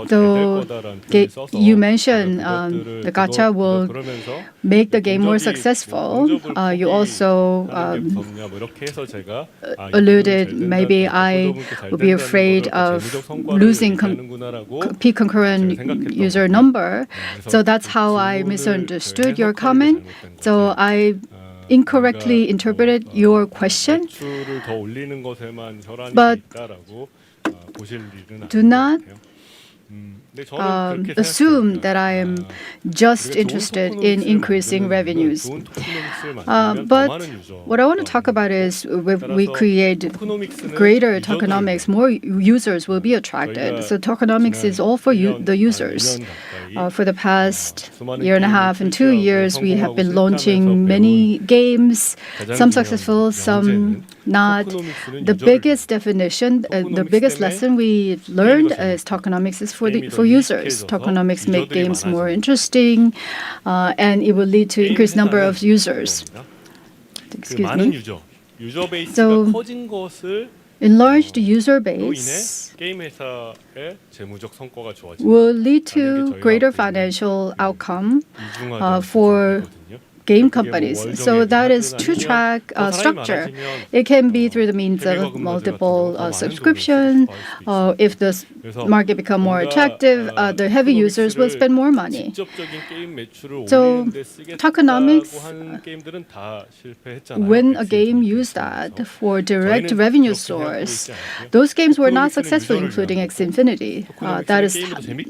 So you mentioned the gacha will make the game more successful. You also alluded maybe I would be afraid of losing peak concurrent user number. So that's how I misunderstood your comment. So I incorrectly interpreted your question. But do not assume that I am just interested in increasing revenues. But what I want to talk about is if we create greater tokenomics, more users will be attracted. So tokenomics is all for the users. For the past year and a half and 2 years, we have been launching many games, some successful, some not. The biggest definition, the biggest lesson we learned is tokenomics is for users. Tokenomics make games more interesting, and it will lead to increased number of users. Excuse me. So, enlarged user base will lead to greater financial outcome for game companies. So that is two-track structure. It can be through the means of multiple subscription. If the market become more attractive, the heavy users will spend more money. So tokenomics, when a game used that for direct revenue source, those games were not successful, including X Infinity. That is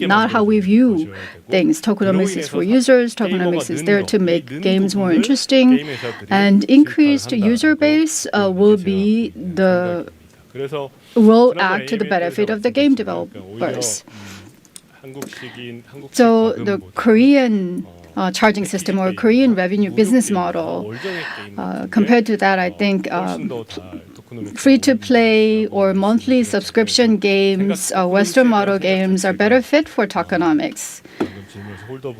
not how we view things. Tokenomics is for users. Tokenomics is there to make games more interesting, and increased user base will act to the benefit of the game developers. So the Korean charging system or Korean revenue business model, compared to that, I think free-to-play or monthly subscription games, Western model games are better fit for tokenomics.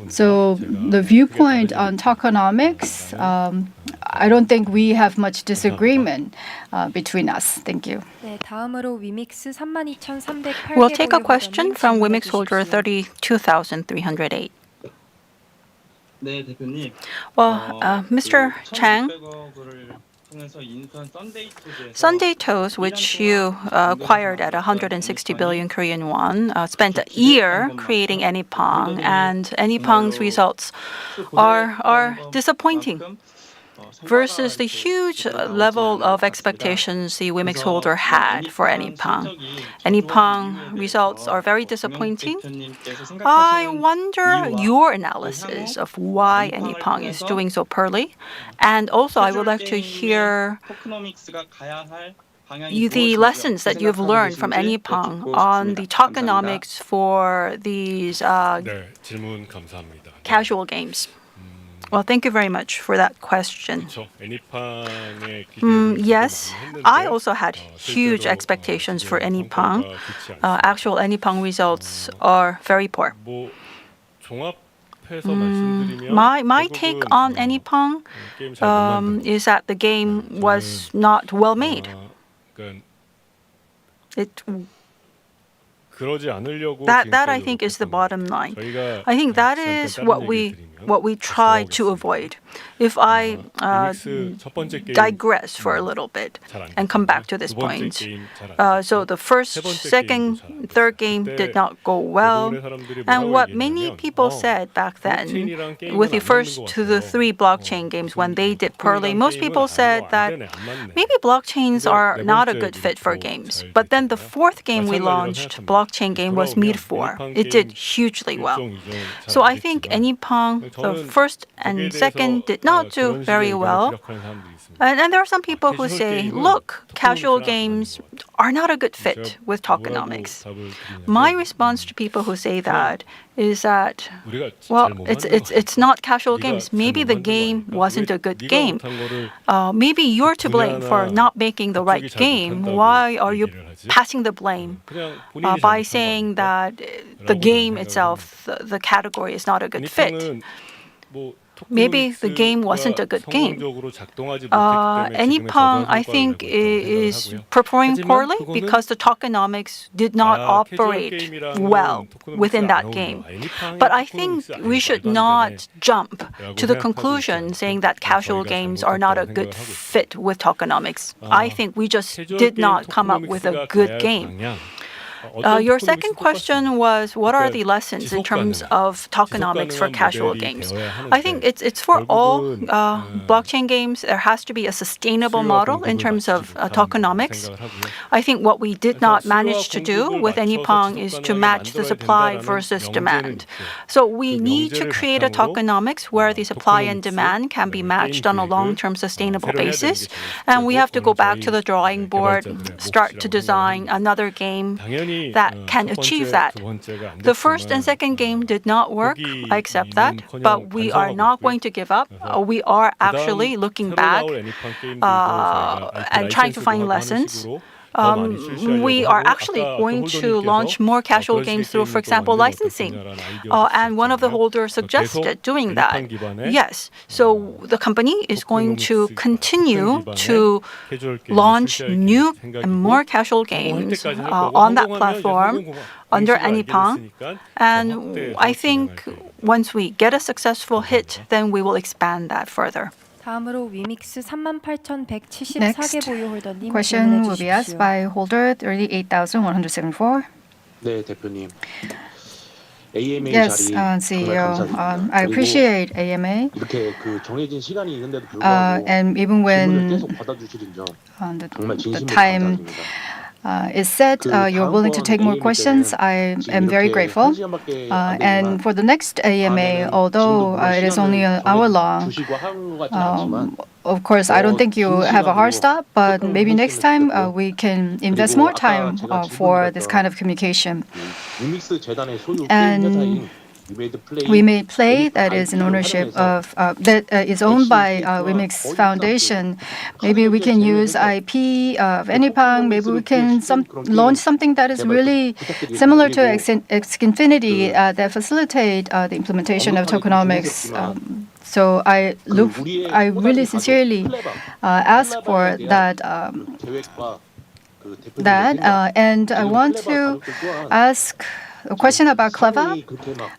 So the viewpoint on tokenomics, I don't think we have much disagreement between us. Thank you. 네, 다음으로 위믹스 32,308개 We'll take a question from WEMIX holder 32,308. 네, 대표님. Well, Mr. Chang, Sunday Toast, which you acquired at 160 billion Korean won, spent a year creating AnyPong, and AnyPong's results are disappointing versus the huge level of expectations the WEMIX holder had for AnyPong. AnyPong results are very disappointing. I wonder your analysis of why AnyPong is doing so poorly. And also, I would like to hear the lessons that you've learned from AnyPong on the tokenomics for these casual games. Well, thank you very much for that question. Yes, I also had huge expectations for AnyPong. Actual AnyPong results are very poor. My take on AnyPong is that the game was not well made. That I think is the bottom line. I think that is what we try to avoid. If I digress for a little bit and come back to this point. So the first, second, third game did not go well. And what many people said back then, with the first to the three blockchain games, when they did poorly, most people said that maybe blockchains are not a good fit for games. But then the fourth game we launched, blockchain blockchain game was made for. It did hugely well. So I think Anypong, the first and second, did not do very well. And there are some people who say, look, casual games are not a good fit with tokenomics. My response to people who say that is that, well, it's not casual games. Maybe the game wasn't a good game. Maybe you're to blame for not making the right game. Why are you passing the blame by saying that the game itself, the category is not a good fit? Maybe the game wasn't a good game. Anypong, I think, is performing poorly because the tokenomics did not operate well within that game. But I think we should not jump to the conclusion saying that casual games are not a good fit with tokenomics. I think we just did not come up with a good game. Your second question was, what are the lessons in terms of tokenomics for casual games? I think it's for all blockchain games. There has to be a sustainable model in terms of tokenomics. I think what we did not manage to do with Anypong is to match the supply versus demand. So we need to create a tokenomics where the supply and demand can be matched on a long-term sustainable basis. And we have to go back to the drawing board, start to design another game that can achieve that. The first and second game did not work, I accept that, but we are not going to give up. We are actually looking back and trying to find lessons. We are actually going to launch more casual games through, for example, licensing. And one of the holders suggested doing that. Yes. So the company is going to continue to launch new and more casual games on that platform under Anypong. And I think once we get a successful hit, then we will expand that further. 다음으로 위믹스 38,174개 Next 보유 홀더님 question 질문해 will be asked 주십시오. by holder 38,174. 네, 대표님. AMA Yes, 자리 정말 CEO. 감사드립니다. I 그리고 appreciate AMA. 이렇게 그 정해진 시간이 있는데도 불구하고 And even 질문을 when 계속 받아주시는 점 정말 the 진심으로 time 감사드립니다. is set, you're willing to take more questions. I am very grateful. And for the next AMA, although it is only an hour long, of course, I don't think you have a hard stop, but maybe next time we can invest more time for this kind of communication. And WEMADE Play, that is in ownership of that is owned by WEMIX Foundation. Maybe we can use IP of Anypong. Maybe we can launch something that is really similar to Xfinity that facilitate the implementation of tokenomics. So I really sincerely ask for that. And I want to ask a question about Cleva,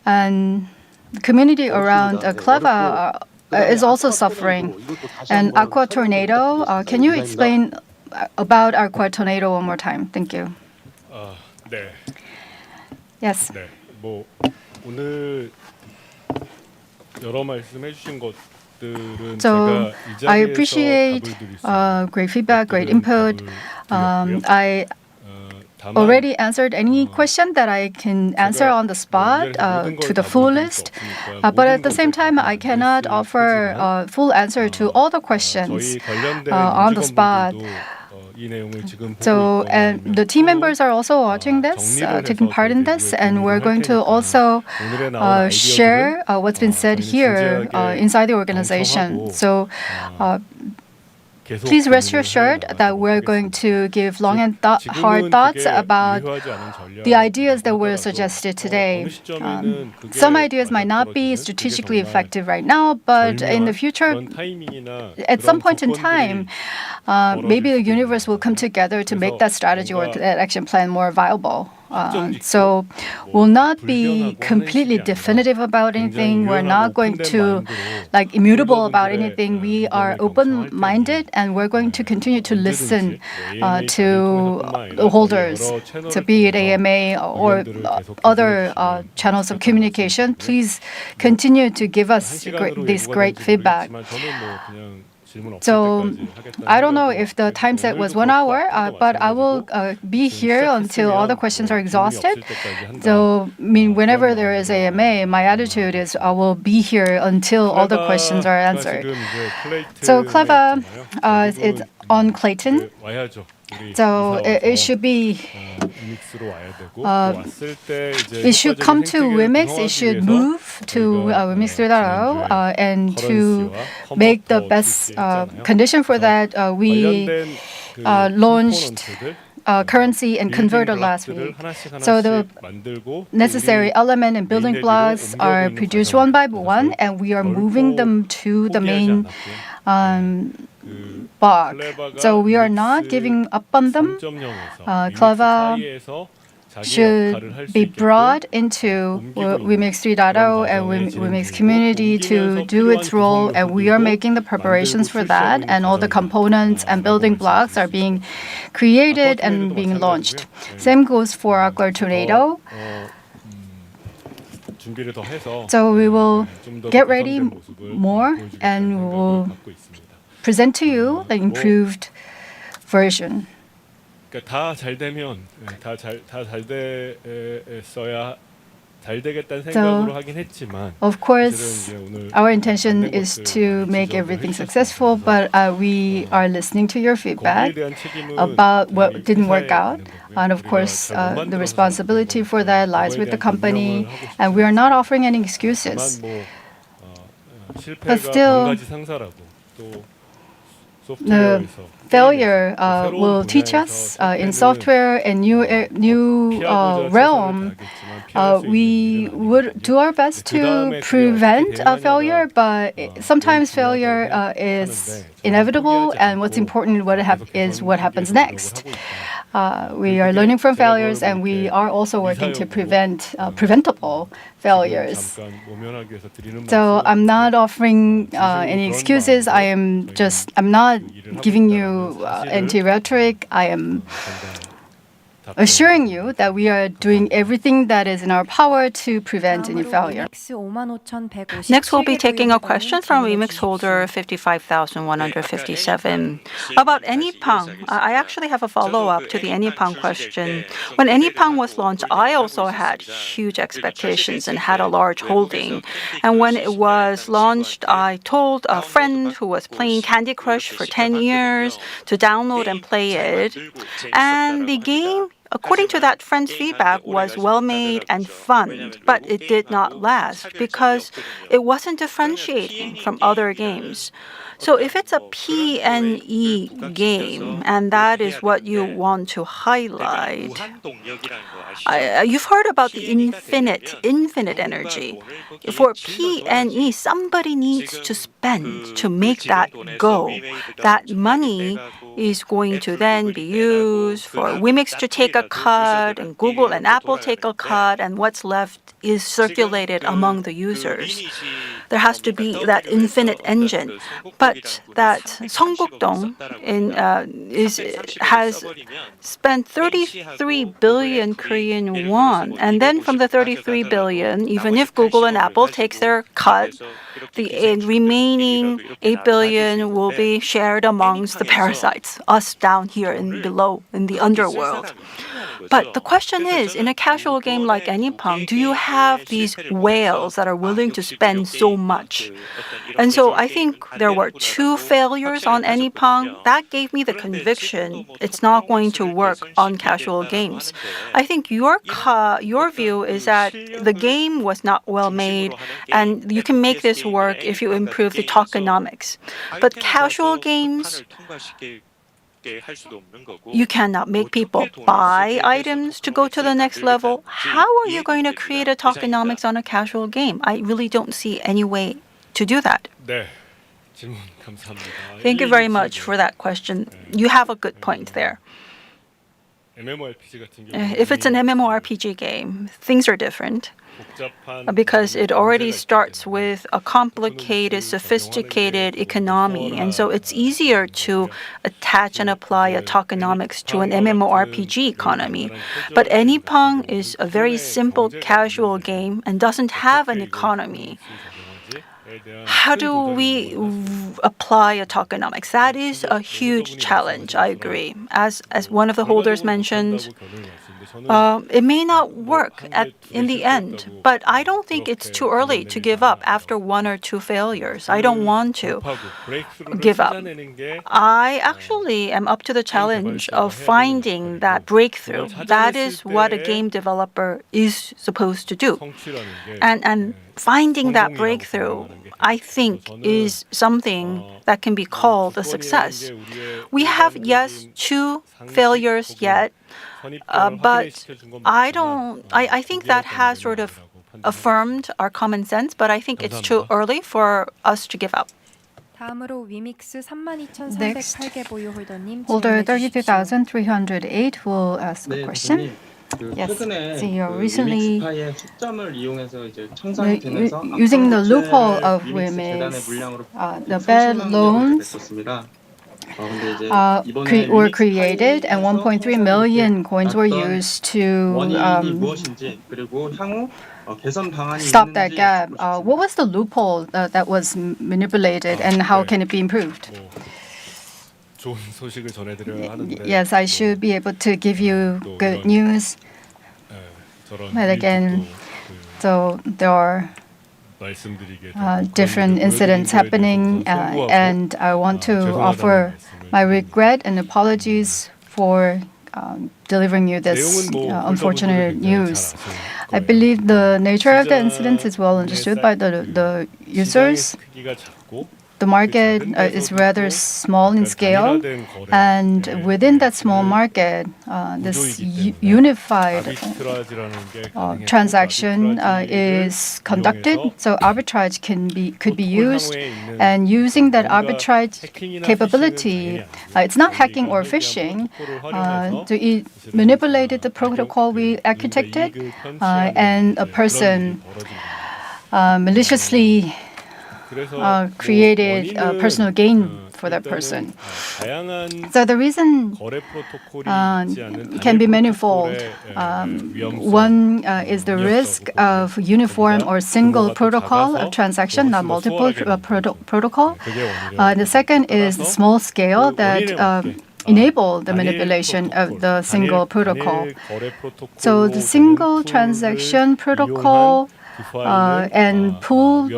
and the community around Cleva is also suffering. And Aqua Tornado, can you explain about Aqua Tornado one more time? Thank you. 네. Yes. 네. 뭐 오늘 여러 말씀해 주신 것들은 So 제가 이 I 자리에서 appreciate 답을 드릴 수 있는 great feedback, great input. 드렸고요. I 다만 already answered any question that I can answer on the spot to the fullest. But at the same time, I cannot offer a full answer to all the questions 저희 관련된 on the spot. 임직원분들도 이 내용을 지금 보고 So, 있고 and the team members are also watching this, taking part in this, and we're going to also share what's been said here inside the organization. So, please rest assured that we're going to give long and hard thoughts about the ideas that were suggested today. Some ideas might not be strategically effective right now, but in the future, at some point in time, maybe the universe will come together to make that strategy or that action plan more viable. So we'll not be completely definitive about anything. We're not going to like immutable about anything. We are open-minded and we're going to continue to listen to the holders, so be it AMA or other channels of communication. Please continue to give us this great feedback. 질문 없을 So 때까지 하겠다는 I don't know 생각으로 if the time set was 1 오늘도 hour, 그것과 but I will 마찬가지고 be here until all the questions are 질문이 exhausted. 없을 때까지 한다. So, I mean, whenever there is AMA, my attitude is I will be here until all the questions are answered. 지금 이제 플레이트 So, Cleva, it's 대부분 on Clayton. 와야죠. 우리 So, it should be. 위믹스로 와야 되고 또 왔을 때 이제 It should come to 효과적인 WEMIX. 생태계를 It should 구성하기 move 위해서 to 저희가 WEMIX 3.0 and to 커런시와 make the 컨버터 best 있잖아요. condition for that. We 관련된 그 launched 컴포넌트들, currency and converter 빌딩 last 블록들을 week. 하나씩 So the 만들고 necessary element and building blocks are produced one by one, and we are moving them to the main block. So we are not giving up on them. Cleva should be brought into WEMIX 3.0 and WEMIX community to do its role, and we are making the preparations for that, and all the components and building blocks are being created and being launched. Same goes for Aqua Tornado. So we will get ready more and we will present to you the improved version. 그러니까 다 잘 되면 다 잘 됐어야 잘 되겠다는 생각으로 하긴 했지만 Of course, our intention is to make everything successful, but we are listening to your feedback about what didn't work out. And of course, the responsibility for that lies with the company, and we are not offering any excuses. But still, the failure will teach us in software and new realm. We would do our best to prevent a failure, but sometimes failure is inevitable, and what's important is what happens next. We are learning from failures, and we are also working to prevent preventable failures. So I'm not offering any excuses. I'm not giving you anti-rhetoric. I am assuring you that we are doing everything that is in our power to prevent any failure. Next, we'll be taking a question from WEMIX holder 55,157 about AnyPang. I actually have a follow-up to the AnyPang question. When AnyPang was launched, I also had huge expectations and had a large holding. And when it was launched, I told a friend who was playing Candy Crush for 10 years to download and play it. And the game, according to that friend's feedback, was well-made and fun, but it did not last because it wasn't differentiating from other games. So if it's a P&E game, and that is what you want to highlight, you've heard about the infinite energy. For P&E, somebody needs to spend to make that go. That money is going to then be used for WEMIX to take a cut, and Google and Apple take a cut, and what's left is circulated among the users. There has to be that infinite engine. But that Seongbuk-dong has spent 33 billion Korean won. And then from the 33 billion, even if Google and Apple takes their cut, the remaining 8 billion will be shared amongst the parasites, us down here below in the underworld. But the question is, in a casual game like AnyPang, do you have these whales that are willing to spend so much? And so I think there were 2 failures on AnyPang. That gave me the conviction it's not going to work on casual games. I think your view is that the game was not well made, and you can make this work if you improve the tokenomics. But casual games, you cannot make people buy items to go to the next level. How are you going to create a tokenomics on a casual game? I really don't see any way to do that. Thank you very much for that question. You have a good point there. If it's an MMORPG game, things are different because it already starts with a complicated, sophisticated economy, and so it's easier to attach and apply a tokenomics to an MMORPG economy. But AnyPang is a very simple, casual game and doesn't have an economy. how do we apply a tokenomics? That is a huge challenge, I agree. As one of the holders mentioned, it may not work in the end, but I don't think it's too early to give up after one or two failures. I don't want to give up. I actually am up to the challenge of finding that breakthrough. That is what a game developer is supposed to do. And finding that breakthrough, I think, is something that can be called a success. We have, yes, two failures yet, but I think that has sort of affirmed our common sense, but I think it's too early for us to give up. 다음으로 위믹스 32,308개 보유 홀더님 Holder 질문해 주십시오. 32,308 will ask a question. Yes, 최근에 CEO 그 recently 위믹스파의 숙점을 이용해서 이제 청산이 되면서 using the loophole of 위믹스 재단의 WEMIX, 물량으로 the bad 30만 loans 됐었습니다. 근데 이제 이번에 were created and 1.3 million coins were 어떤 used to 원인이 무엇인지 그리고 향후 개선 방안이 stop that 있는지 gap. 여쭙고 What was the loophole that was manipulated and how can it be improved? 좋은 소식을 전해드려야 하는데. Yes, I should be able to give you good news. But again, so there are different incidents happening, and I want to offer my regret and apologies for delivering you this unfortunate news. I believe the nature of the incident is well understood by the users. The market is rather small in scale, and within that small market, this unified transaction is conducted. So arbitrage could be used, and using that arbitrage capability, it's not hacking or phishing. So it manipulated the protocol we architected, and a person maliciously created personal gain for that person. So the reason can be manifold. One is the risk of uniform or single protocol of transaction, not multiple protocol. The second is small scale that enable the manipulation of the single protocol. So the single transaction protocol and pool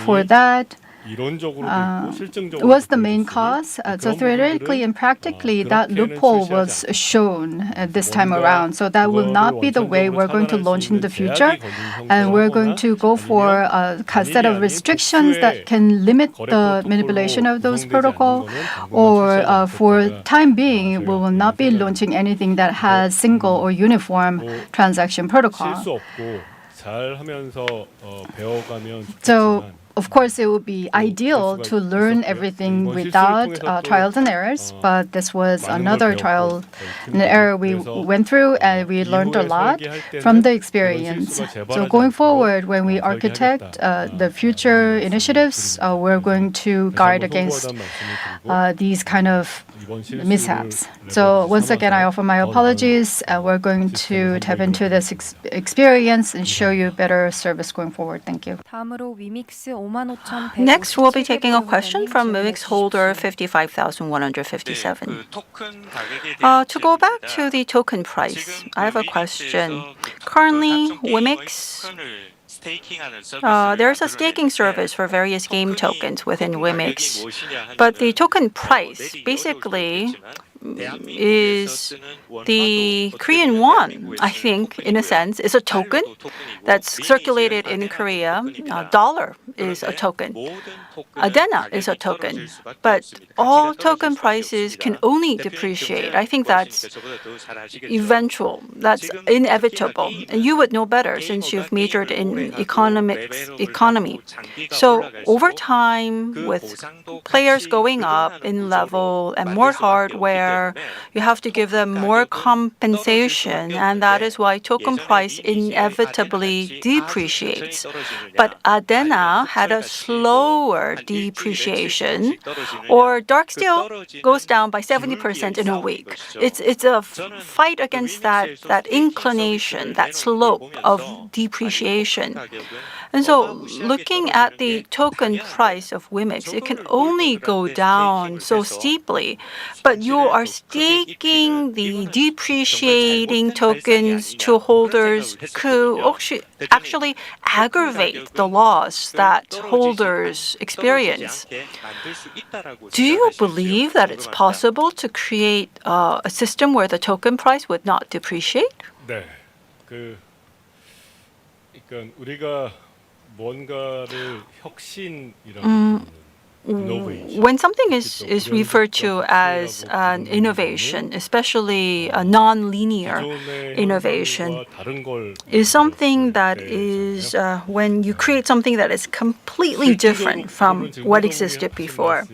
for that was the main cause. So theoretically and practically, that loophole was shown this time around. So that will not be the way we're going to launch in the future. And we're going to go for a set of restrictions that can limit the manipulation of those protocols. Or for time being, we will not be launching anything that has single or uniform transaction protocol. So, of course, it would be ideal to learn everything without trials and errors, but this was another trial and error we went through, and we learned a lot from the experience. So going forward, when we architect the future initiatives, we're going to guard against these kind of mishaps. So once again, I offer my apologies. We're going to tap into this experience and show you better service going forward. Thank you. 다음으로 위믹스 55,157개 Next, we'll be taking a 보유 question 홀더님 from 질문해 WEMIX holder 주십시오. 55,157. To go back to the token price, I have a question. Currently, WEMIX, there's a staking service for various game tokens within WEMIX, but the token price basically is the Korean won, I think, in a sense, is a token that's circulated in Korea. Dollar is a token. ADENA is a token. But all token prices can only depreciate. I think that's eventual. That's inevitable. And you would know better since you've majored in economy. So over time, with players going up in level and more hardware, you have to give them more compensation, and that is why token price inevitably depreciates. But ADENA had a slower depreciation, or dark steel goes down by 70% in a week. It's a fight against that inclination, that slope of depreciation. And so looking at the token price of WEMIX, it can only go down so steeply, but you are staking the depreciating tokens to holders who actually aggravate the loss that holders experience. Do you believe that it's possible to create a system where the token price would not depreciate? 네, 그러니까 우리가 뭔가를 혁신이라고 When something is referred to as an innovation, especially a non-linear innovation, is something that is when you create something that is completely different from what existed before.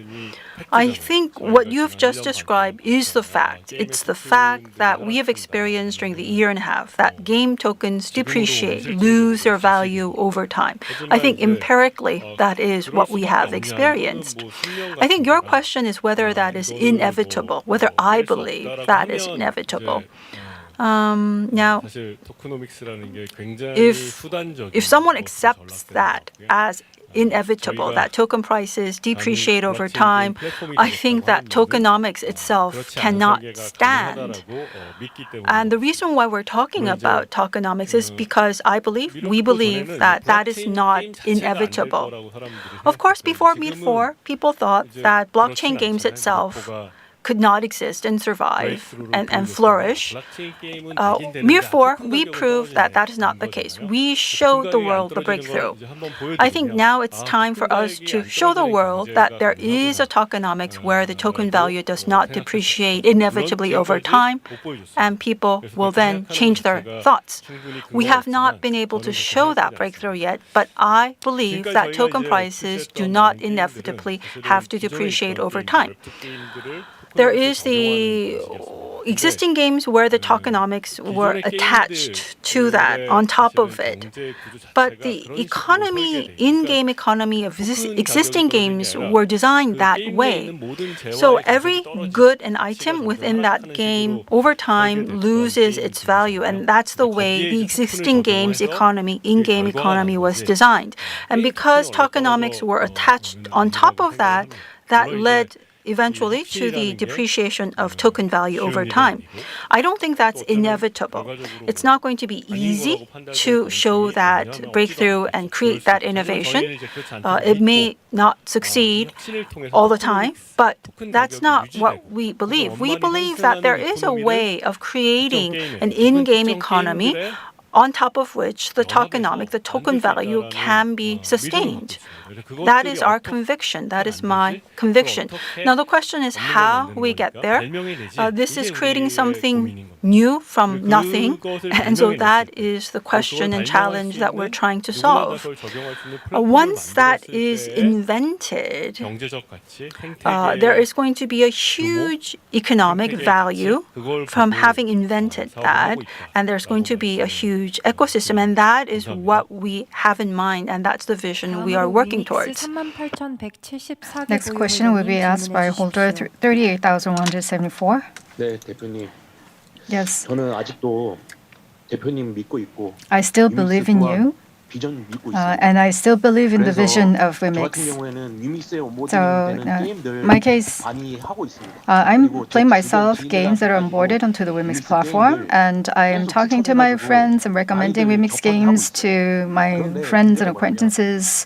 I think what you've just described is the fact. It's the fact that we have experienced during the year and a half that game tokens depreciate, lose their value over time. I think empirically that is what we have experienced. I think your question is whether that is inevitable, whether I believe that is inevitable. Now, if someone accepts that as inevitable, that token prices depreciate over time, I think that tokenomics itself cannot stand. And the reason why we're talking about tokenomics is because we believe that that is not inevitable. Of course, before Meet 4, people thought that blockchain games itself could not exist and survive and flourish. Mir 4, we proved that that is not the case. We showed the world the breakthrough. I think now it's time for us to show the world that there is a tokenomics where the token value does not depreciate inevitably over time, and people will then change their thoughts. We have not been able to show that breakthrough yet, but I believe that token prices do not inevitably have to depreciate over time. There is the existing games where the tokenomics were attached to that, on top of it. But the economy, in-game economy of existing games were designed that way. So every good and item within that game over time loses its value, and that's the way the existing games economy, in-game economy was designed. And because tokenomics were attached on top of that, that led eventually to the depreciation of token value over time. I don't think that's inevitable. It's not going to be easy to show that breakthrough and create that innovation. It may not succeed all the time, but that's not what we believe. We believe that there is a way of creating an in-game economy on top of which the tokenomic, the token value can be sustained. That is our conviction. That is my conviction. Now the question is how we get there. This is creating something new from nothing, and so that is the question and challenge that we're trying to solve. Once that is invented, there is going to be a huge economic value from having invented that, and there's going to be a huge ecosystem, and that is what we have in mind, and that's the vision we are working towards. Next question will be asked by holder 38,174. 네, 대표님. Yes. 저는 아직도 대표님 믿고 있고 I still believe in you. 비전 믿고 있습니다. And I still believe in the 그래서 vision of 저 같은 WEMIX. 경우에는 위믹스에 So, 온보딩되는 게임들 my case, 많이 하고 있습니다. I'm 그리고 제 playing 주변 myself games that are onboarded onto the WEMIX platform, and I am talking to my friends and recommending WEMIX games to my friends and acquaintances.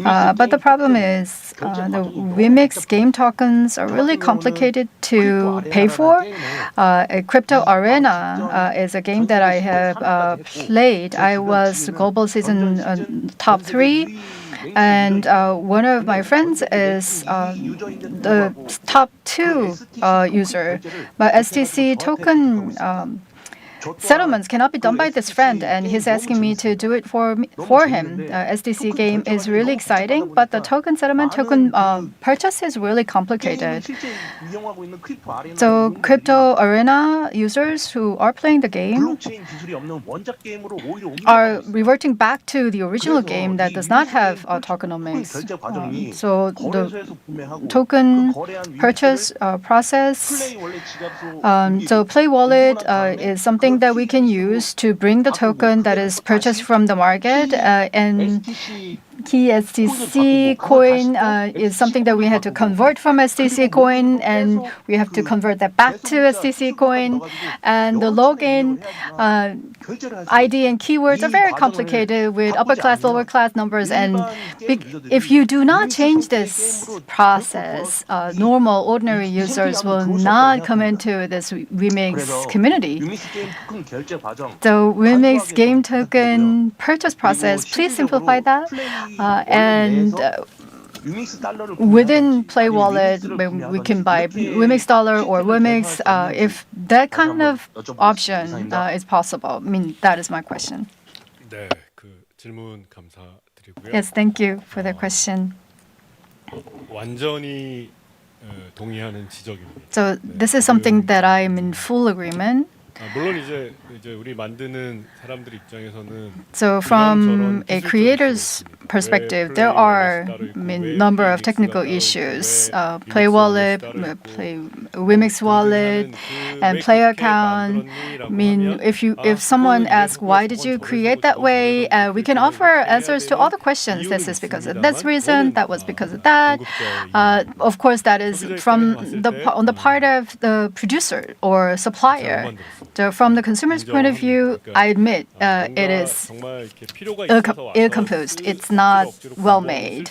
But the problem is the WEMIX game tokens are really complicated to pay for. Crypto Arena is a game that I have played. I was global season top 3. And one of my friends is the top 2 user. But STC token settlements cannot be done by this friend, and he's asking me to do it for him. SDC game is really exciting, but the token settlement, token purchase is really complicated. So crypto arena users who are playing the game are reverting back to the original game that does not have tokenomics. So the token purchase process, so Play Wallet is something something that we can use to bring the token that is purchased from the market and key STC coin is something that we had to convert from STC coin, and we have to convert that back to STC coin. And the login ID and keywords are very complicated with upper class, lower class numbers. And if you do not change this process, normal, ordinary users will not come into this WEMIX community. So WEMIX game token purchase process, please simplify that. And within Play Wallet, we can buy WEMIX dollar or WEMIX. If that kind of option is possible, I mean, that is my question. 네, 그 질문 감사드리고요. Yes, thank you for the question. 완전히 동의하는 지적입니다. So this is something that I am in full agreement. 물론 이제 우리 만드는 사람들 입장에서는 So from a creator's perspective, there are a number of technical issues. Play Wallet, Play WEMIX Wallet, and Play Account. I mean, if someone asks why did you create that way, we can offer answers to all the questions. This is because of this reason. That was because of that. Of course, that is on the part of the producer or supplier. So from the consumer's point of view, I admit it is ill-composed. It's not well-made.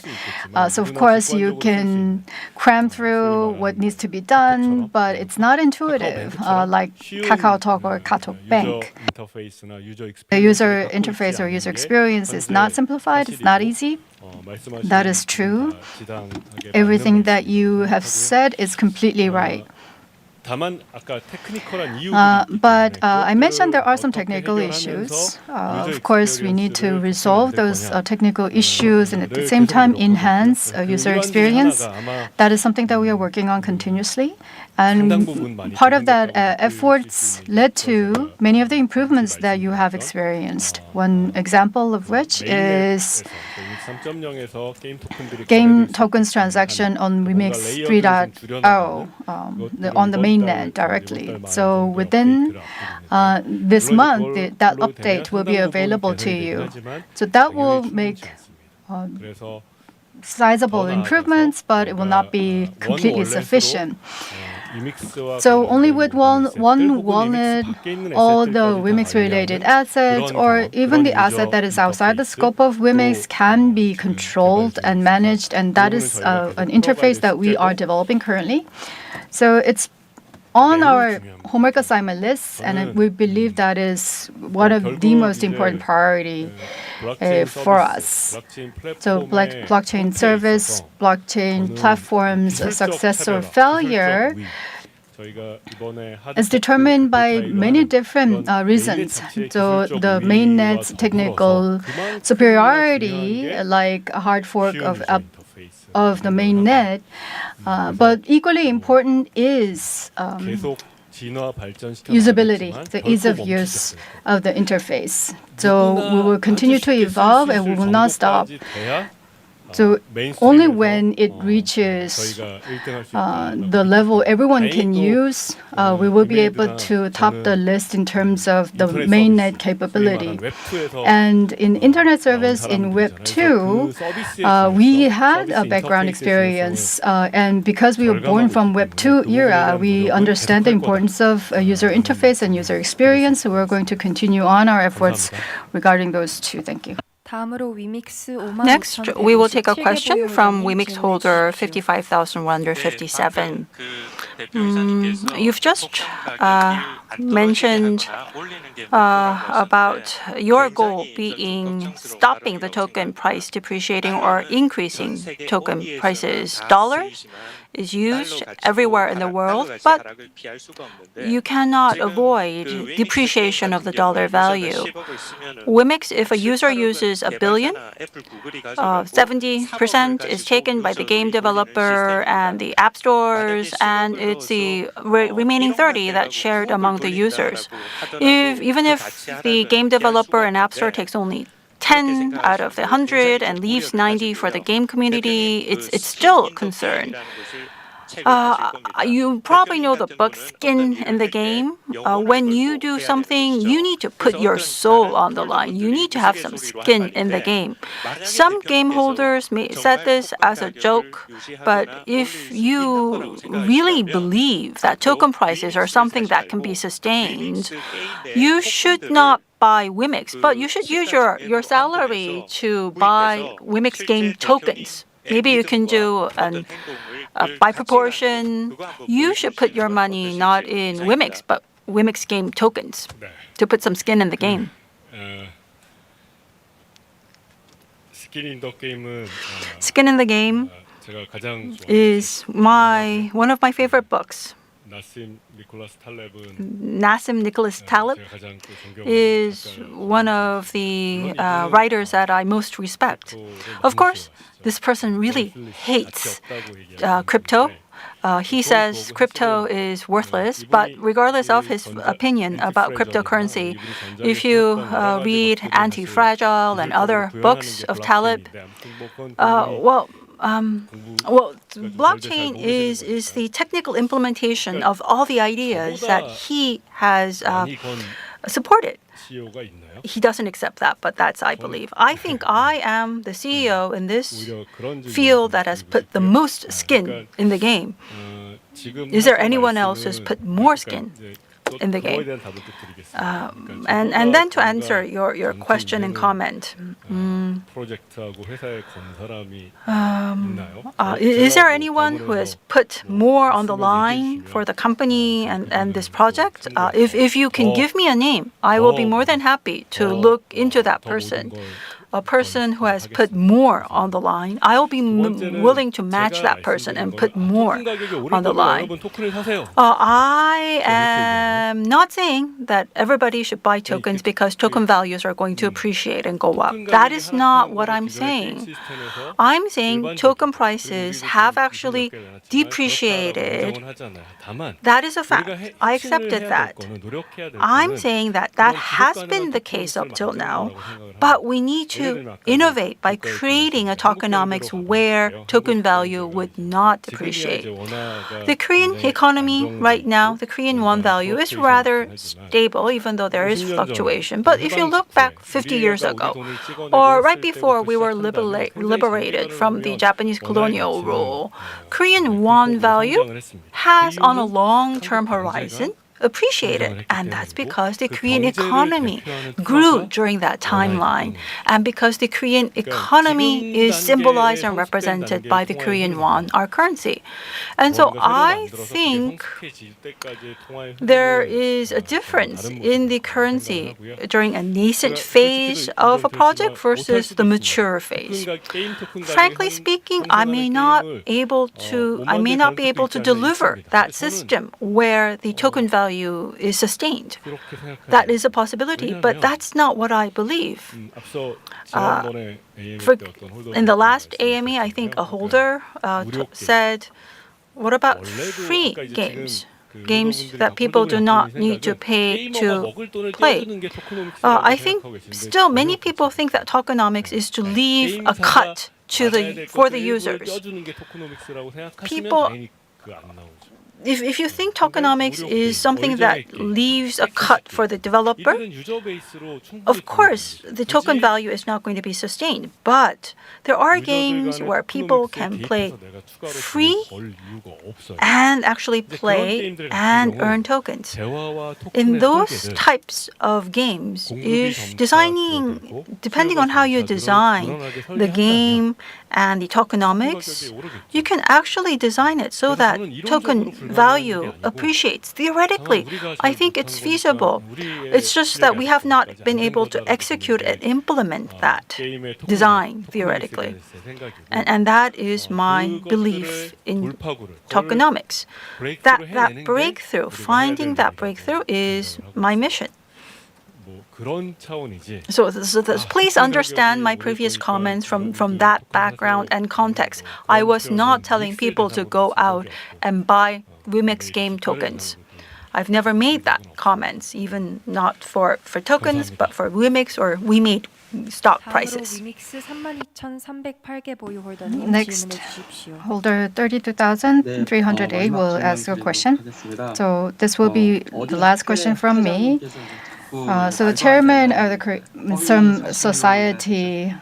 So of course you can cram through what needs to be done, but it's not intuitive like KakaoTalk or KakaoBank. The user interface or user experience is not simplified. It's not easy. That is true. Everything that you have said is completely right. But I mentioned there are some technical issues. Of course, we need to resolve those technical issues and at the same time enhance user experience. That is something that we are working on continuously. And part of that efforts led to many of the improvements that you have experienced. One example of which is game tokens transaction on WEMIX 3.0 on the mainnet directly. So within this month, that update will be available to you. So that will make sizable improvements, but it will not be completely sufficient. So only with one wallet, all the WEMIX-related assets, or even the asset that is outside the scope of WEMIX, can be controlled and managed, and that is an interface that we are developing currently. So it's on our homework assignment list, and we believe that is one of the most important priority for us. So blockchain service, blockchain platforms, success or failure is determined by many different reasons. So the mainnet's technical superiority, like a hard fork of the mainnet, but equally important is usability, the ease of use of the interface. So we will continue to evolve and we will not stop. So only when it reaches the level everyone can use, we will be able to top the list in terms of the mainnet capability. And in internet service in Web 2, we had a background experience. And because we were born from Web 2 era, we understand the importance of user interface and user experience. So we're going to continue on our efforts regarding those two. Thank you. Next, we will take a question from WEMIX holder 55,157. You've just mentioned about your goal being stopping the token price depreciating or increasing token prices. Dollars is used everywhere in the world, but you cannot avoid depreciation of the dollar value. WEMIX, if a user uses $1 billion, 70% is taken by the game developer and the app stores, and it's the remaining 30% that's shared among the users. Even if the game developer and app store takes only 10 out of the 100 and leaves 90 for the game community, it's still a concern. You probably know the book Skin in the Game. When you do something, you need to put your soul on the line. You need to have some skin in the game. Some game holders may said this as a joke, but if you really believe that token prices are something that can be sustained, you should not buy WEMIX, but you should use your salary to buy WEMIX game tokens. Maybe you can do by proportion. You should put your money not in WEMIX, but WEMIX game tokens to put some skin in the game. Skin in the Game is one of my favorite books. Nassim Nicholas Taleb is one of the writers that I most respect. Of course, this person really hates crypto. He says crypto is worthless, but regardless of his opinion about cryptocurrency, if you read Anti-Fragile and other books of Taleb, blockchain is the technical implementation of all the ideas that he has supported. He doesn't accept that, but that's, I believe. I think I am the CEO in this field that has put the most skin in the game. Is there anyone else who's put more skin in the game? And then to answer your question and comment, is there anyone who has put more on the line for the company and this project? If you can give me a name, I will be more than happy to look into that person. A person who has put more on the line, I'll be willing to match that person and put more on the line. I am not saying that everybody should buy tokens because token values are going to appreciate and go up. That is not what I'm saying. I'm saying token prices have actually depreciated. That is a fact. I accepted that. I'm saying that has been the case up till now, but we need to innovate by creating a tokenomics where token value would not depreciate. The Korean economy right now, the Korean won value is rather stable, even though there is fluctuation. But if you look back 50 years ago, or right before we were liberated from the Japanese colonial rule, Korean won value has on a long-term horizon appreciated, and that's because the Korean economy grew during that timeline, and because the Korean economy is symbolized and represented by the Korean won, our currency. And so I think there is a difference in the currency during a nascent phase of a project versus the mature phase. Frankly speaking, I may not be able to deliver that system where the token value is sustained. That is a possibility, but that's not what I believe. In the last AMA, I think a holder said, what about free games? Games that people do not need to pay to play. I think still many people think that tokenomics is to leave a cut for the users. If you think tokenomics is something that leaves a cut for the developer, of course, the token value is not going to be sustained. But there are games where people can play free and actually play and earn tokens. In those types of games, depending on how you design the game and the tokenomics, you can actually design it so that token value appreciates. Theoretically, I think it's feasible. It's just that we have not been able to execute and implement that design theoretically. And that is my belief in tokenomics. That breakthrough, finding that breakthrough is my mission. So please understand my previous comments from that background and context. I was not telling people to go out and buy WEMIX game tokens. I've never made that comments, even not for tokens, but for WEMIX or WEMADE stock 다음으로 prices. 위믹스 32,308개 보유 홀더님 Next. 질문해 주십시오. Holder 32,308 will ask a question. So this will be the last question from me. So the chairman of some society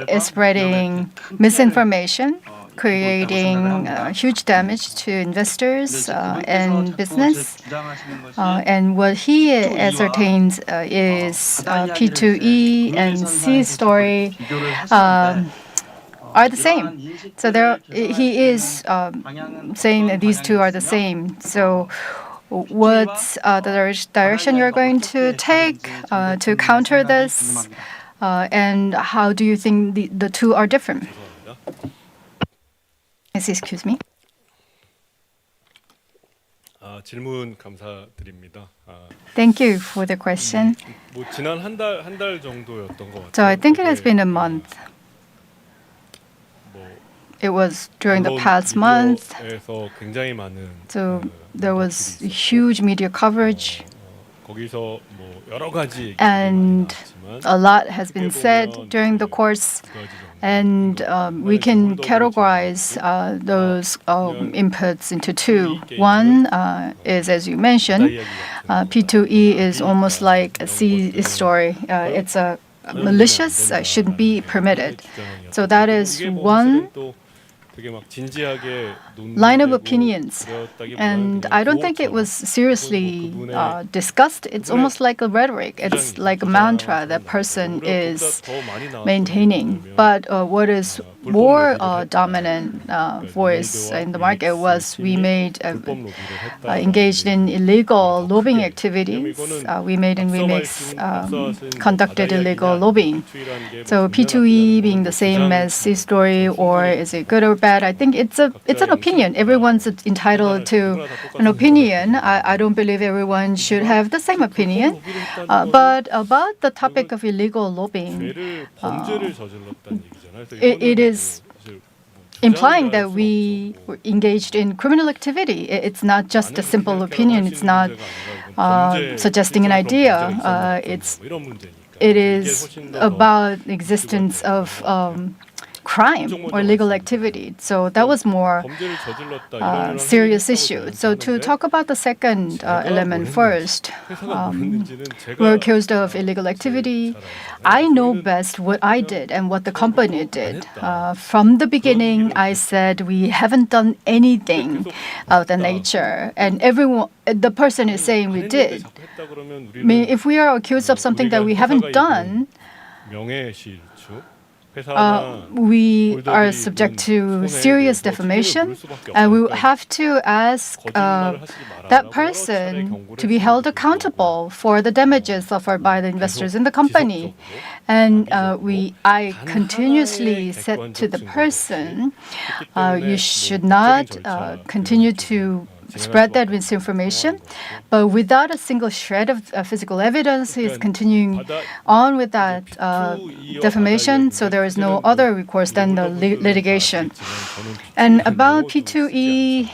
is spreading misinformation, creating huge damage to investors and business. And what he ascertains is P2E and C story are the same. So he is saying that these two are the same. So what's the direction you're going to take to counter this? And how do you think the two are different? Yes, excuse me. 질문 감사드립니다. Thank you for the question. 뭐 지난 한 달 정도였던 것 같아요. So I think it has been a month. 뭐 It was during the past month. 에서 굉장히 많은 So there was huge media coverage. 거기서 뭐 여러 가지 And 나왔지만 a lot has been said during the course. And we can categorize those inputs into two. One is, as you mentioned, P2E is almost like a C story. It's a malicious, shouldn't be permitted. So that is one line of opinions. And I don't think it was seriously discussed. It's almost like a rhetoric. It's like a mantra that person is maintaining. But what is more dominant voice in the market was WEMADE engaged in illegal lobbying activities. WEMADE and WEMIX conducted illegal lobbying. So P2E being the same as C story, or is it good or bad? I think it's an opinion. Everyone's entitled to an opinion. I don't believe everyone should have the same opinion. But about the topic of illegal lobbying, it is implying that we were engaged in criminal activity. It's not just a simple opinion. It's not suggesting an idea. It is about the existence of crime or legal activity. So that was more serious issue. So to talk about the second element first, we're accused of illegal activity. I know best what I did and what the company did. From the beginning, I said we haven't done anything of the nature, and the person is saying we did. I mean, if we are accused of something that we haven't done, we are subject to serious defamation, and we have to ask that person to be held accountable for the damages suffered by the investors in the company. And I continuously said to the person, you should not continue to spread that misinformation, but without a single shred of physical evidence, he is continuing on with that defamation, so there is no other recourse than the litigation. And about P2E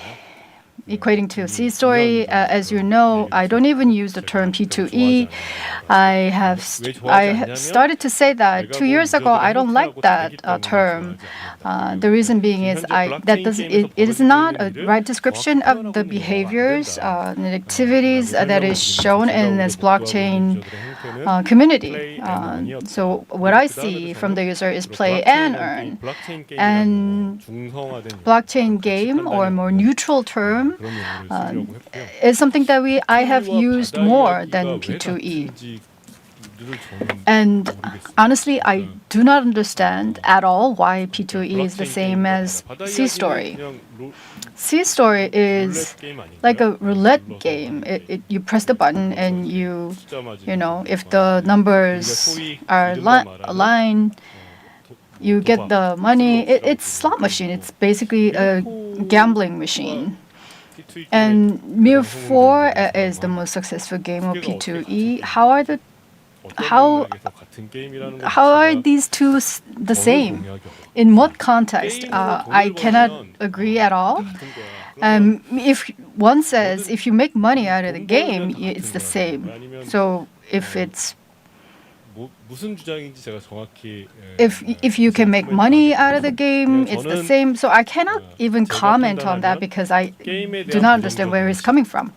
equating to C story, as you know, I don't even use the term P2E. I have started to say that 2 years ago. I don't like that term. The reason being is it is not a right description of the behaviors and activities that is shown in this blockchain community. So what I see from the user is play and earn. And blockchain game, or more neutral term, is something that I have used more than P2E. And honestly, I do not understand at all why P2E is the same as C story. C story is like a roulette game. You press the button and you know, if the numbers are aligned, you get the money. It's slot machine. It's basically a gambling machine. And MIR4 is the most successful game of P2E. How are the how are these two the same? In what context? I cannot agree at all. If one says if you make money out of the game, it's the same. So if it's if you can make money out of the game, it's the same. So I cannot even comment on that because I do not understand where it's coming from.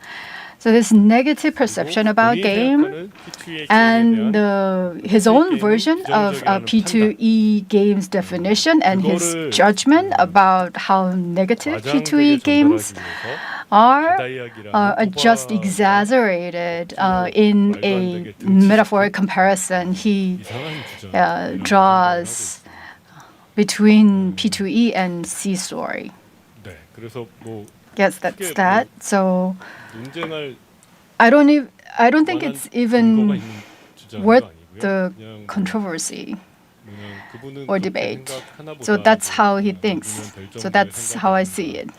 So this negative perception about game and his own version of P2E games definition and his judgment about how negative P2E games are just exaggerated in a metaphoric comparison he draws between P2E and C story. Yes, that's that. So I don't think it's even worth the controversy or debate. So that's how he thinks. So that's how I see it.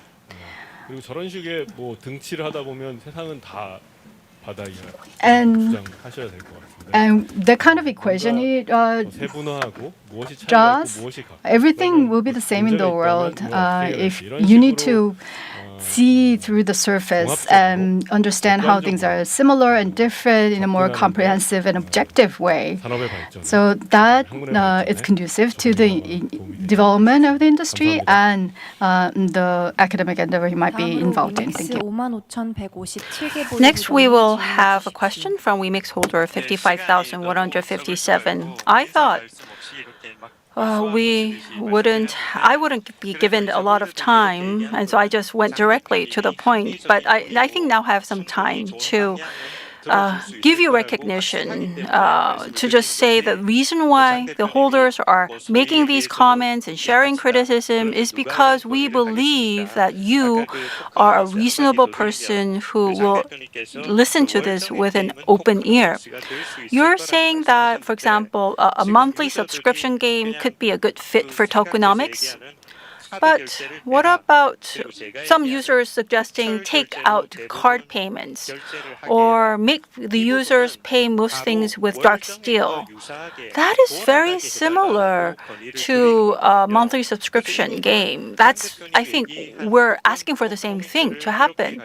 그리고 저런 식의 뭐 등치를 하다 보면 세상은 다 바다이야. 주장하셔야 될 것 같습니다. And that kind of equation he 세분화하고 무엇이 차이가 draws, 있고 무엇이 같고 everything will be the same in the world. If you need to see through the surface and understand how things are similar and different in a more comprehensive and objective way. So that is conducive to the development of the industry and the academic endeavor he might be involved in. Thank you. Next, we will have a question from WEMIX holder 55,157. I thought I wouldn't be given a lot of time, and so I just went directly to the point. But I think now I have some time to give you recognition, to just say the reason why the holders are making these comments and sharing criticism is because we believe that you are a reasonable person who will listen to this with an open ear. You're saying that, for example, a monthly subscription game could be a good fit for tokenomics. But what about some users suggesting take out card payments or make the users pay most things with dark steel? That is very similar to a monthly subscription game. That's, I think, we're asking for the same thing to happen.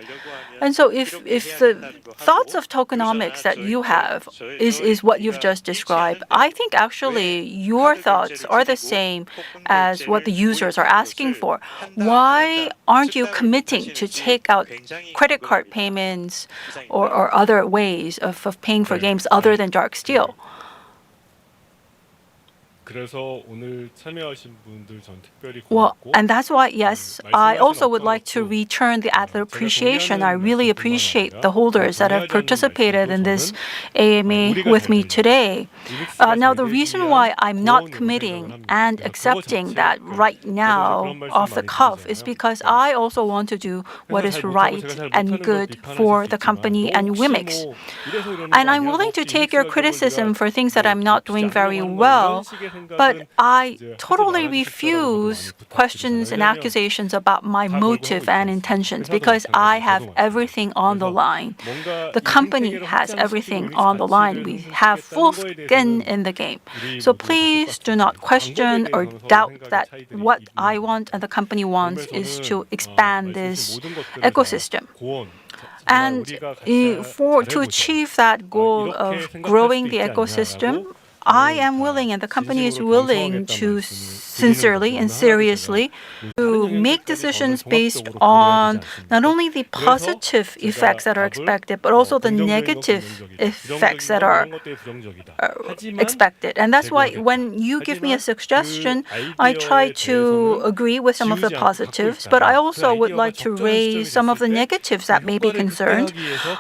And so if the thoughts of tokenomics that you have is what you've just described, I think actually your thoughts are the same as what the users are asking for. Why aren't you committing to take out credit card payments or other ways of paying for games other than dark steel? 그래서 오늘 참여하신 분들 전 특별히 Well, 고맙고 and that's why, yes, I also would like to return the appreciation. I really appreciate the holders that have participated in this AMA with me today. Now, the reason why I'm not committing and accepting that right now off the cuff is because I also want to do what is right and good for the company and WEMIX. And I'm willing to take your criticism for things that I'm not doing very well. But I totally refuse questions and accusations about my motive and intentions because I have everything on the line. The company has everything on the line. We have full skin in the game. So please do not question or doubt that what I want and the company wants is to expand this ecosystem. And to achieve that goal of growing the ecosystem, I am willing and the company is willing to sincerely and seriously to make decisions based on not only the positive effects that are expected, but also the negative effects that are expected. And that's why when you give me a suggestion, I try to agree with some of the positives, but I also would like to raise some of the negatives that may be concerned.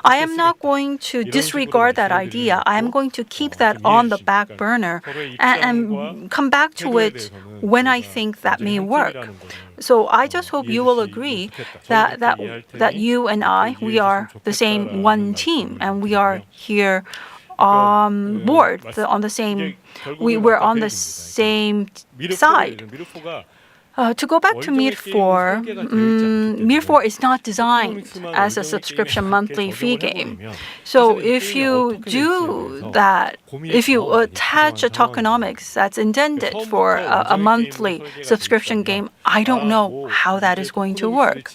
I am not going to disregard that idea. I am going to keep that on the back burner and come back to it when I think that may work. So I just hope you will agree that you and I, we are the same one team, and we are here on board, we're on the same side. To go back to Meet 4, Meet 4 is not designed as a subscription monthly fee game. So if you do that, if you attach a tokenomics that's intended for a monthly subscription game, I don't know how that is going to work.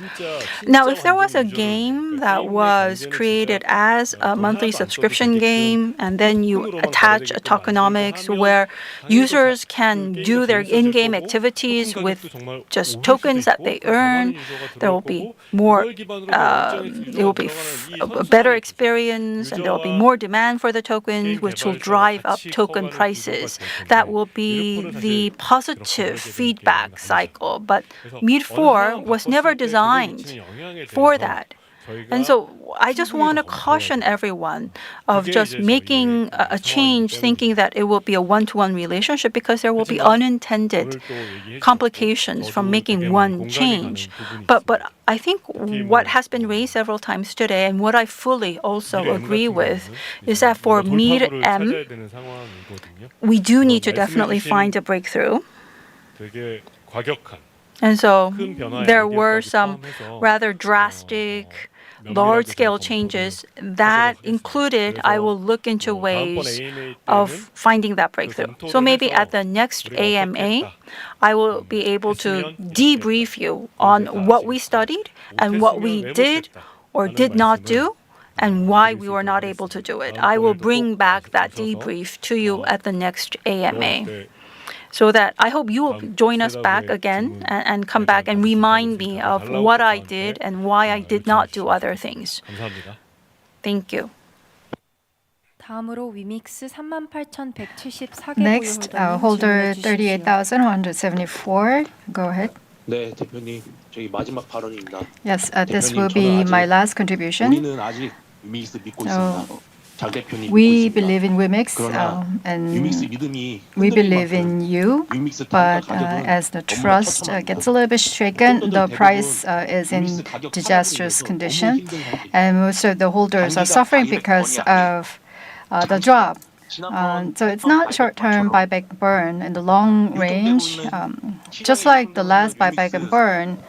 Now, if there was a game that was created as a monthly subscription game, and then you attach a tokenomics where users can do their in-game activities with just tokens that they earn, there will be more, it will be a better experience, and there will be more demand for the tokens, which will drive up token prices. That will be the positive feedback cycle. But Meet 4 was never designed for that. And so I just want to caution everyone of just making a change thinking that it will be a one-to-one relationship, because there will be unintended complications from making one change. But I think what has been raised several times today, and what I fully also agree with, is that for Meet M, we do need to definitely find a breakthrough. And so there were some rather drastic, large-scale changes that included, I will look into ways of finding that breakthrough. So maybe at the next AMA, I will be able to debrief you on what we studied and what we did or did not do, and why we were not able to do it. I will bring back that debrief to you at the next AMA. So that I hope you will join us back again and come back and remind me of what I did and why I did not do other things. Thank you. 다음으로 위믹스 38,174개 Next, holder 38,174. Go ahead. 네, 대표님. 저희 마지막 발언입니다. Yes, this will be my last contribution. 우리는 아직 위믹스 믿고 있습니다. 장 대표님 We 믿고 believe 있습니다. in WEMIX, 그러나 and 위믹스 믿음이 we 흔들릴 believe 만큼 in you. 위믹스 But 단가 가격은 as the 너무나 trust 처참합니다. gets a little bit shaken, the price is in 위믹스 가격 disastrous 하락으로 인해서 condition, 너무 힘든 상태입니다. and most of the holders are 단기가 suffering 가격이 because 원이 of the drop. 지난번 So it's not short-term buyback burn. In the long range, just like the last buyback and burn,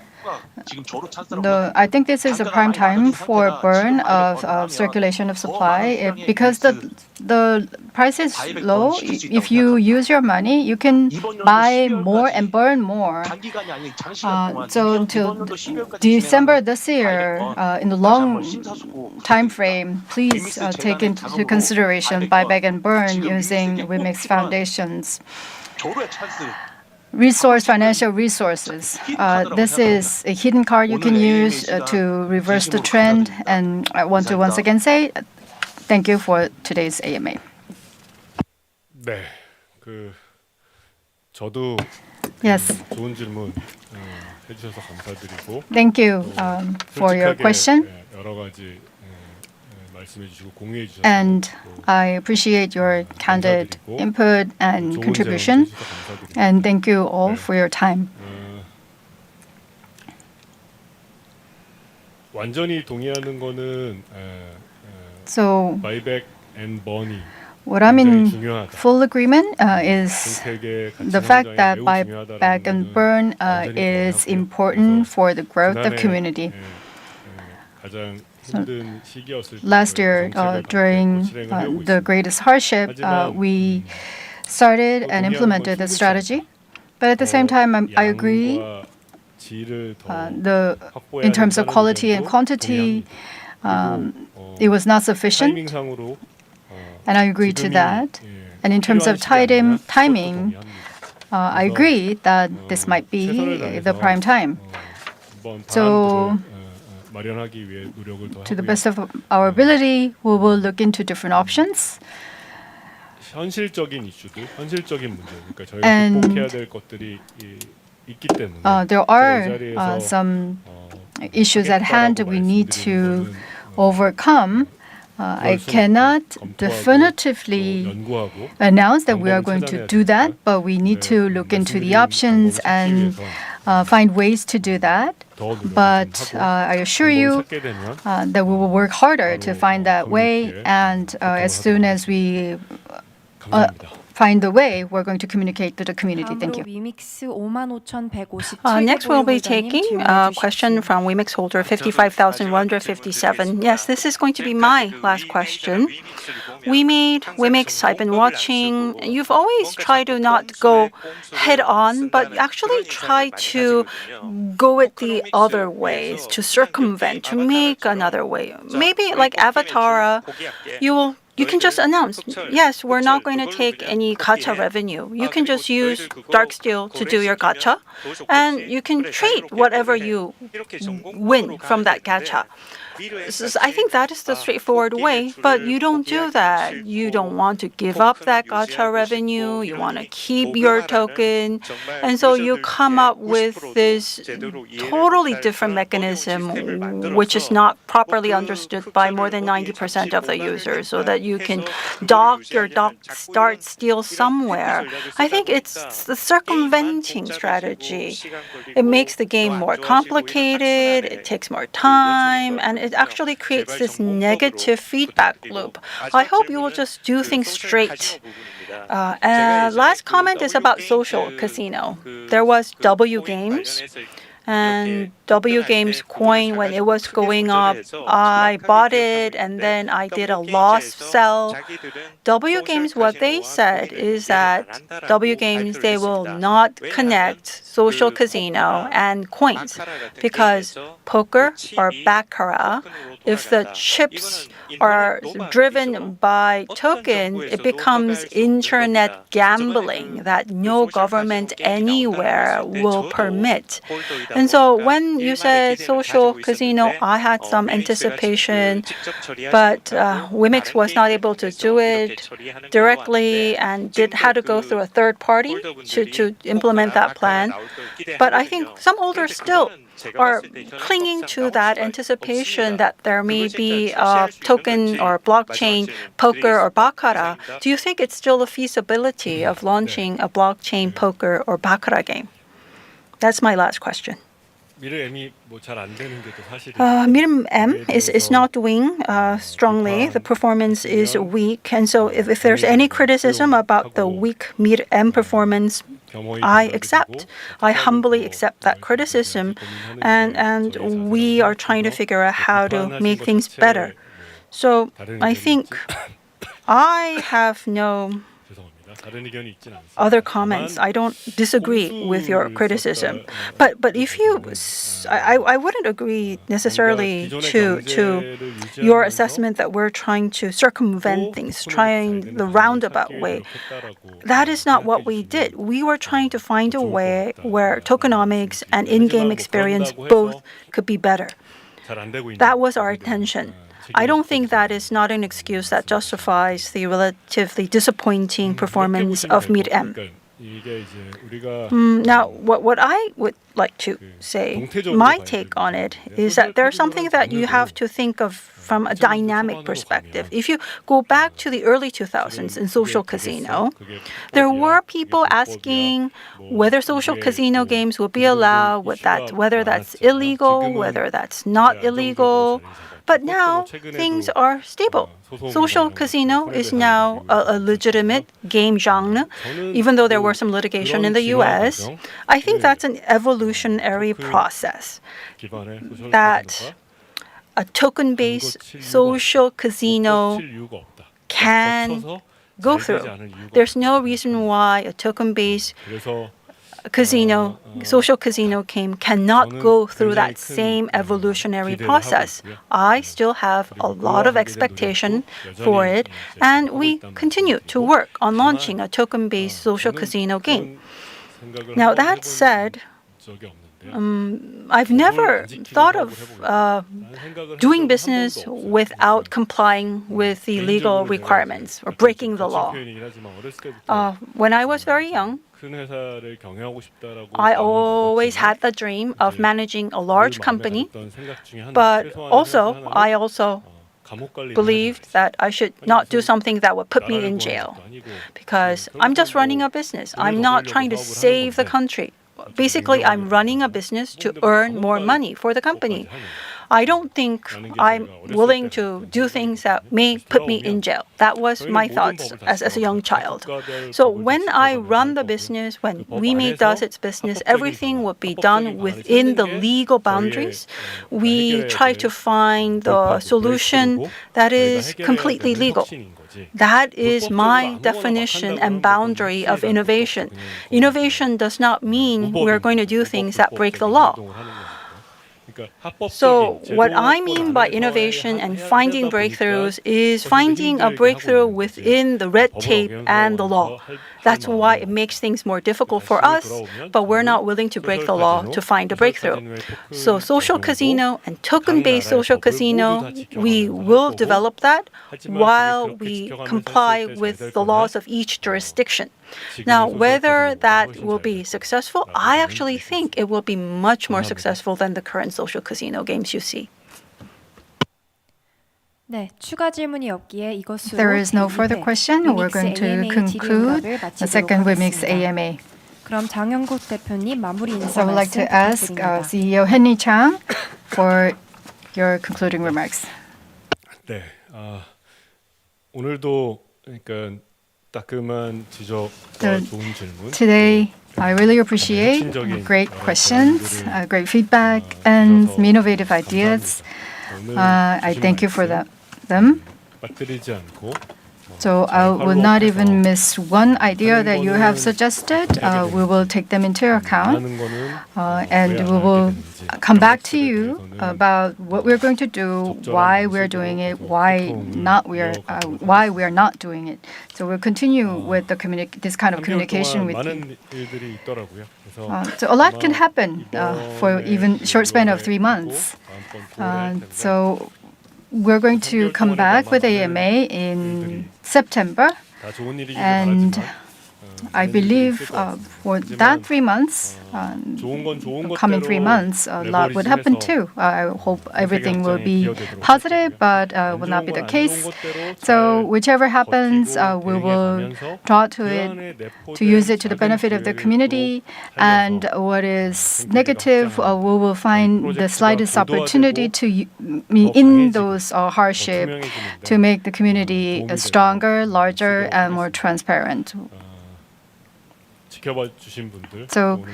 지금 저로 찬스라고 I think this is a prime time for burn of circulation of supply, because the price is low. If you use your money, you can buy more and burn more. 단기간이 아닌 장시간 동안 So 2년, until 이번 연도 12월까지 December this year, in the long 심사숙고 time frame, please take into consideration buyback and burn using WEMIX Foundation's 저로의 찬스 financial resources. This is a hidden card you can use to reverse the trend. And I want to once again say thank you for today's AMA. 네, 저도 Yes, 좋은 질문 해주셔서 감사드리고 thank you for your 솔직하게, question. 여러 가지 말씀해주시고 공유해주셔서 And I appreciate your candid input and 좋은 contribution. 제안 해주셔서 감사드립니다. And thank you all for your time. 완전히 동의하는 거는 So 바이백 앤 버니 what I'm in 중요하다. full agreement is 생태계 가치 the fact 성장에 that 매우 buyback and 중요하다라는 burn 거는 is 완전히 important 동의하고요. for the growth of 지난해, community. 가장 힘든 시기였을 때 Last year, during the greatest hardship, we started and implemented the strategy. But at the same time, I agree in terms of quality and quantity, it was not sufficient. 타이밍상으로 And I agree to that. And in terms of timing, I agree that this might be the prime time. So, 마련하기 위해 노력을 더 to the 하고요. best of our ability, we will look into different options. 현실적인 이슈들, 현실적인 문제, 그러니까 저희가 And, 극복해야 될 것들이 있기 때문에 There are some issues at hand we need to overcome. I cannot definitively announce that we are going to do that, but we need to look into the options and find ways to do that. But I assure you that we will work harder to find that way, and as soon as we find the way, we're going to communicate to the community. Thank you. 위믹스 55,157 Next, we'll be taking a question from WEMIX holder 55,157. Yes, this is going to be my last question. WEMIX, I've been watching. You've always tried to not go head on, but actually try to go it the other ways, to circumvent, to make another way. Maybe like Avatar, you can just announce, yes, we're not going to take any gacha revenue. You can just use Dark Steel to do your gacha, and you can trade whatever you win from that gacha. I think that is the straightforward way, but you don't do that. You don't want to give up that gacha revenue. You want to keep your token. And so you come up with this totally different mechanism, which is not properly understood by more than 90% of the users, so that you can dock your Dark Steel somewhere. I think it's the circumventing strategy. It makes the game more complicated, it takes more time, and it actually creates this negative feedback loop. I hope you will just do things straight. Last comment is about social casino. There was W Games. And W Games coin, when it was going up, I bought it and then I did a loss sell. W Games, what they said is that W Games, they will not connect social casino and coins because poker or baccarat, if the chips are driven by token, it becomes internet gambling that no government anywhere will permit. And so when you said social casino, I had some anticipation, but WEMIX was not able to do it directly and had to go through a third party to implement that plan. But I think some holders still are clinging to that anticipation that there may be a token or blockchain poker or baccarat. Do you think it's still a feasibility of launching a blockchain poker or baccarat game? That's my last question. 미르M이 잘 안 되는 게 또 사실이에요. WEMIX is not doing strongly. The performance is weak. And so if there's any criticism about the weak WEMIX performance, I accept. I humbly accept that criticism. And we are trying to figure out how to make things better. So I think I have no other comments. I don't disagree with your criticism. But if you, I wouldn't agree necessarily to your assessment that we're trying to circumvent things, trying the roundabout way. That is not what we did. We were trying to find a way where tokenomics and in-game experience both could be better. That was our intention. I don't think that is not an excuse that justifies the relatively disappointing performance of WEMIX. Now, what I would like to say, my take on it, is that there's something that you have to think of from a dynamic perspective. If you go back to the early 2000s in social casino, there were people asking whether social casino games would be allowed, whether that's illegal, whether that's not illegal. But now things are stable. Social casino is now a legitimate game genre, even though there were some litigation in the US. I think that's an evolutionary process that a token-based social casino can go through. There's no reason why a token-based social casino game cannot go through that same evolutionary process. I still have a lot of expectation for it, and we continue to work on launching a token-based social casino game. Now, that said, I've never thought of doing business without complying with the legal requirements or breaking the law. When I was very young, I always had the dream of managing a large company, but I also believed that I should not do something that would put me in jail, because I'm just running a business. I'm not trying to save the country. Basically, I'm running a business to earn more money for the company. I don't think I'm willing to do things that may put me in jail. That was my thoughts as a young child. So when I run the business, when WEMADE does its business, everything would be done within the legal boundaries. We try to find the solution that is completely legal. That is my definition and boundary of innovation. Innovation does not mean we're going to do things that break the law. So what I mean by innovation and finding breakthroughs is finding a breakthrough within the red tape and the law. That's why it makes things more difficult for us, but we're not willing to break the law to find a breakthrough. So social casino and token-based social casino, we will develop that while we comply with the laws of each jurisdiction. Now, whether that will be successful, I actually think it will be much more successful than the current social casino games you see. 네, 추가 질문이 없기에 이것으로 There is no further question. We're going to conclude the second WEMIX AMA. 그럼 장영국 대표님 마무리 인사 So I would like to 말씀 ask 부탁드립니다. CEO Henry Chang for your concluding remarks. 네, 오늘도 그러니까 따끔한 지적과 좋은 질문. Today, I really appreciate great questions, great feedback, and some innovative ideas. I thank you for them. 빠뜨리지 않고 So I will not even miss one idea that you have suggested. We will take them into account, and we will come back to you about what we're going to do, why we're doing it, why we are not doing it. So we'll continue with this kind of communication with you. 많은 일들이 있더라고요. So a lot can happen for even short span of 3 months. So we're going to come back with AMA in September, 다 좋은 일이기도 and 바라지만 I believe for that 3 months, 좋은 건 좋은 coming 3 months, a lot would happen too. I hope everything will be positive, but will not be the case. So whichever happens, we will draw to it to use it to the benefit of the community. And what is negative, we will find the slightest opportunity to in those hardship to make the community stronger, larger, and more transparent. So,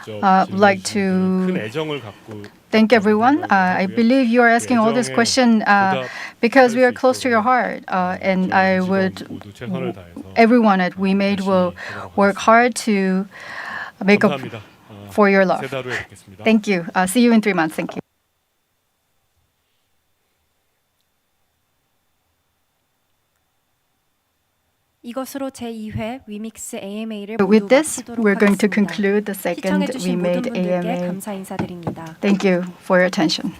I'd like to thank everyone. I believe you are asking all this question because we are close to your heart, and everyone at WEMADE will work hard to make up for your love. Thank you. See you in 3 months. Thank you. 이것으로 제2회 위믹스 AMA를 With 모두 this, 마치도록 we're going to 하겠습니다. conclude the second 시청해주신 모든 WEMADE 분들께 AMA. 감사 인사드립니다. Thank you for your attention.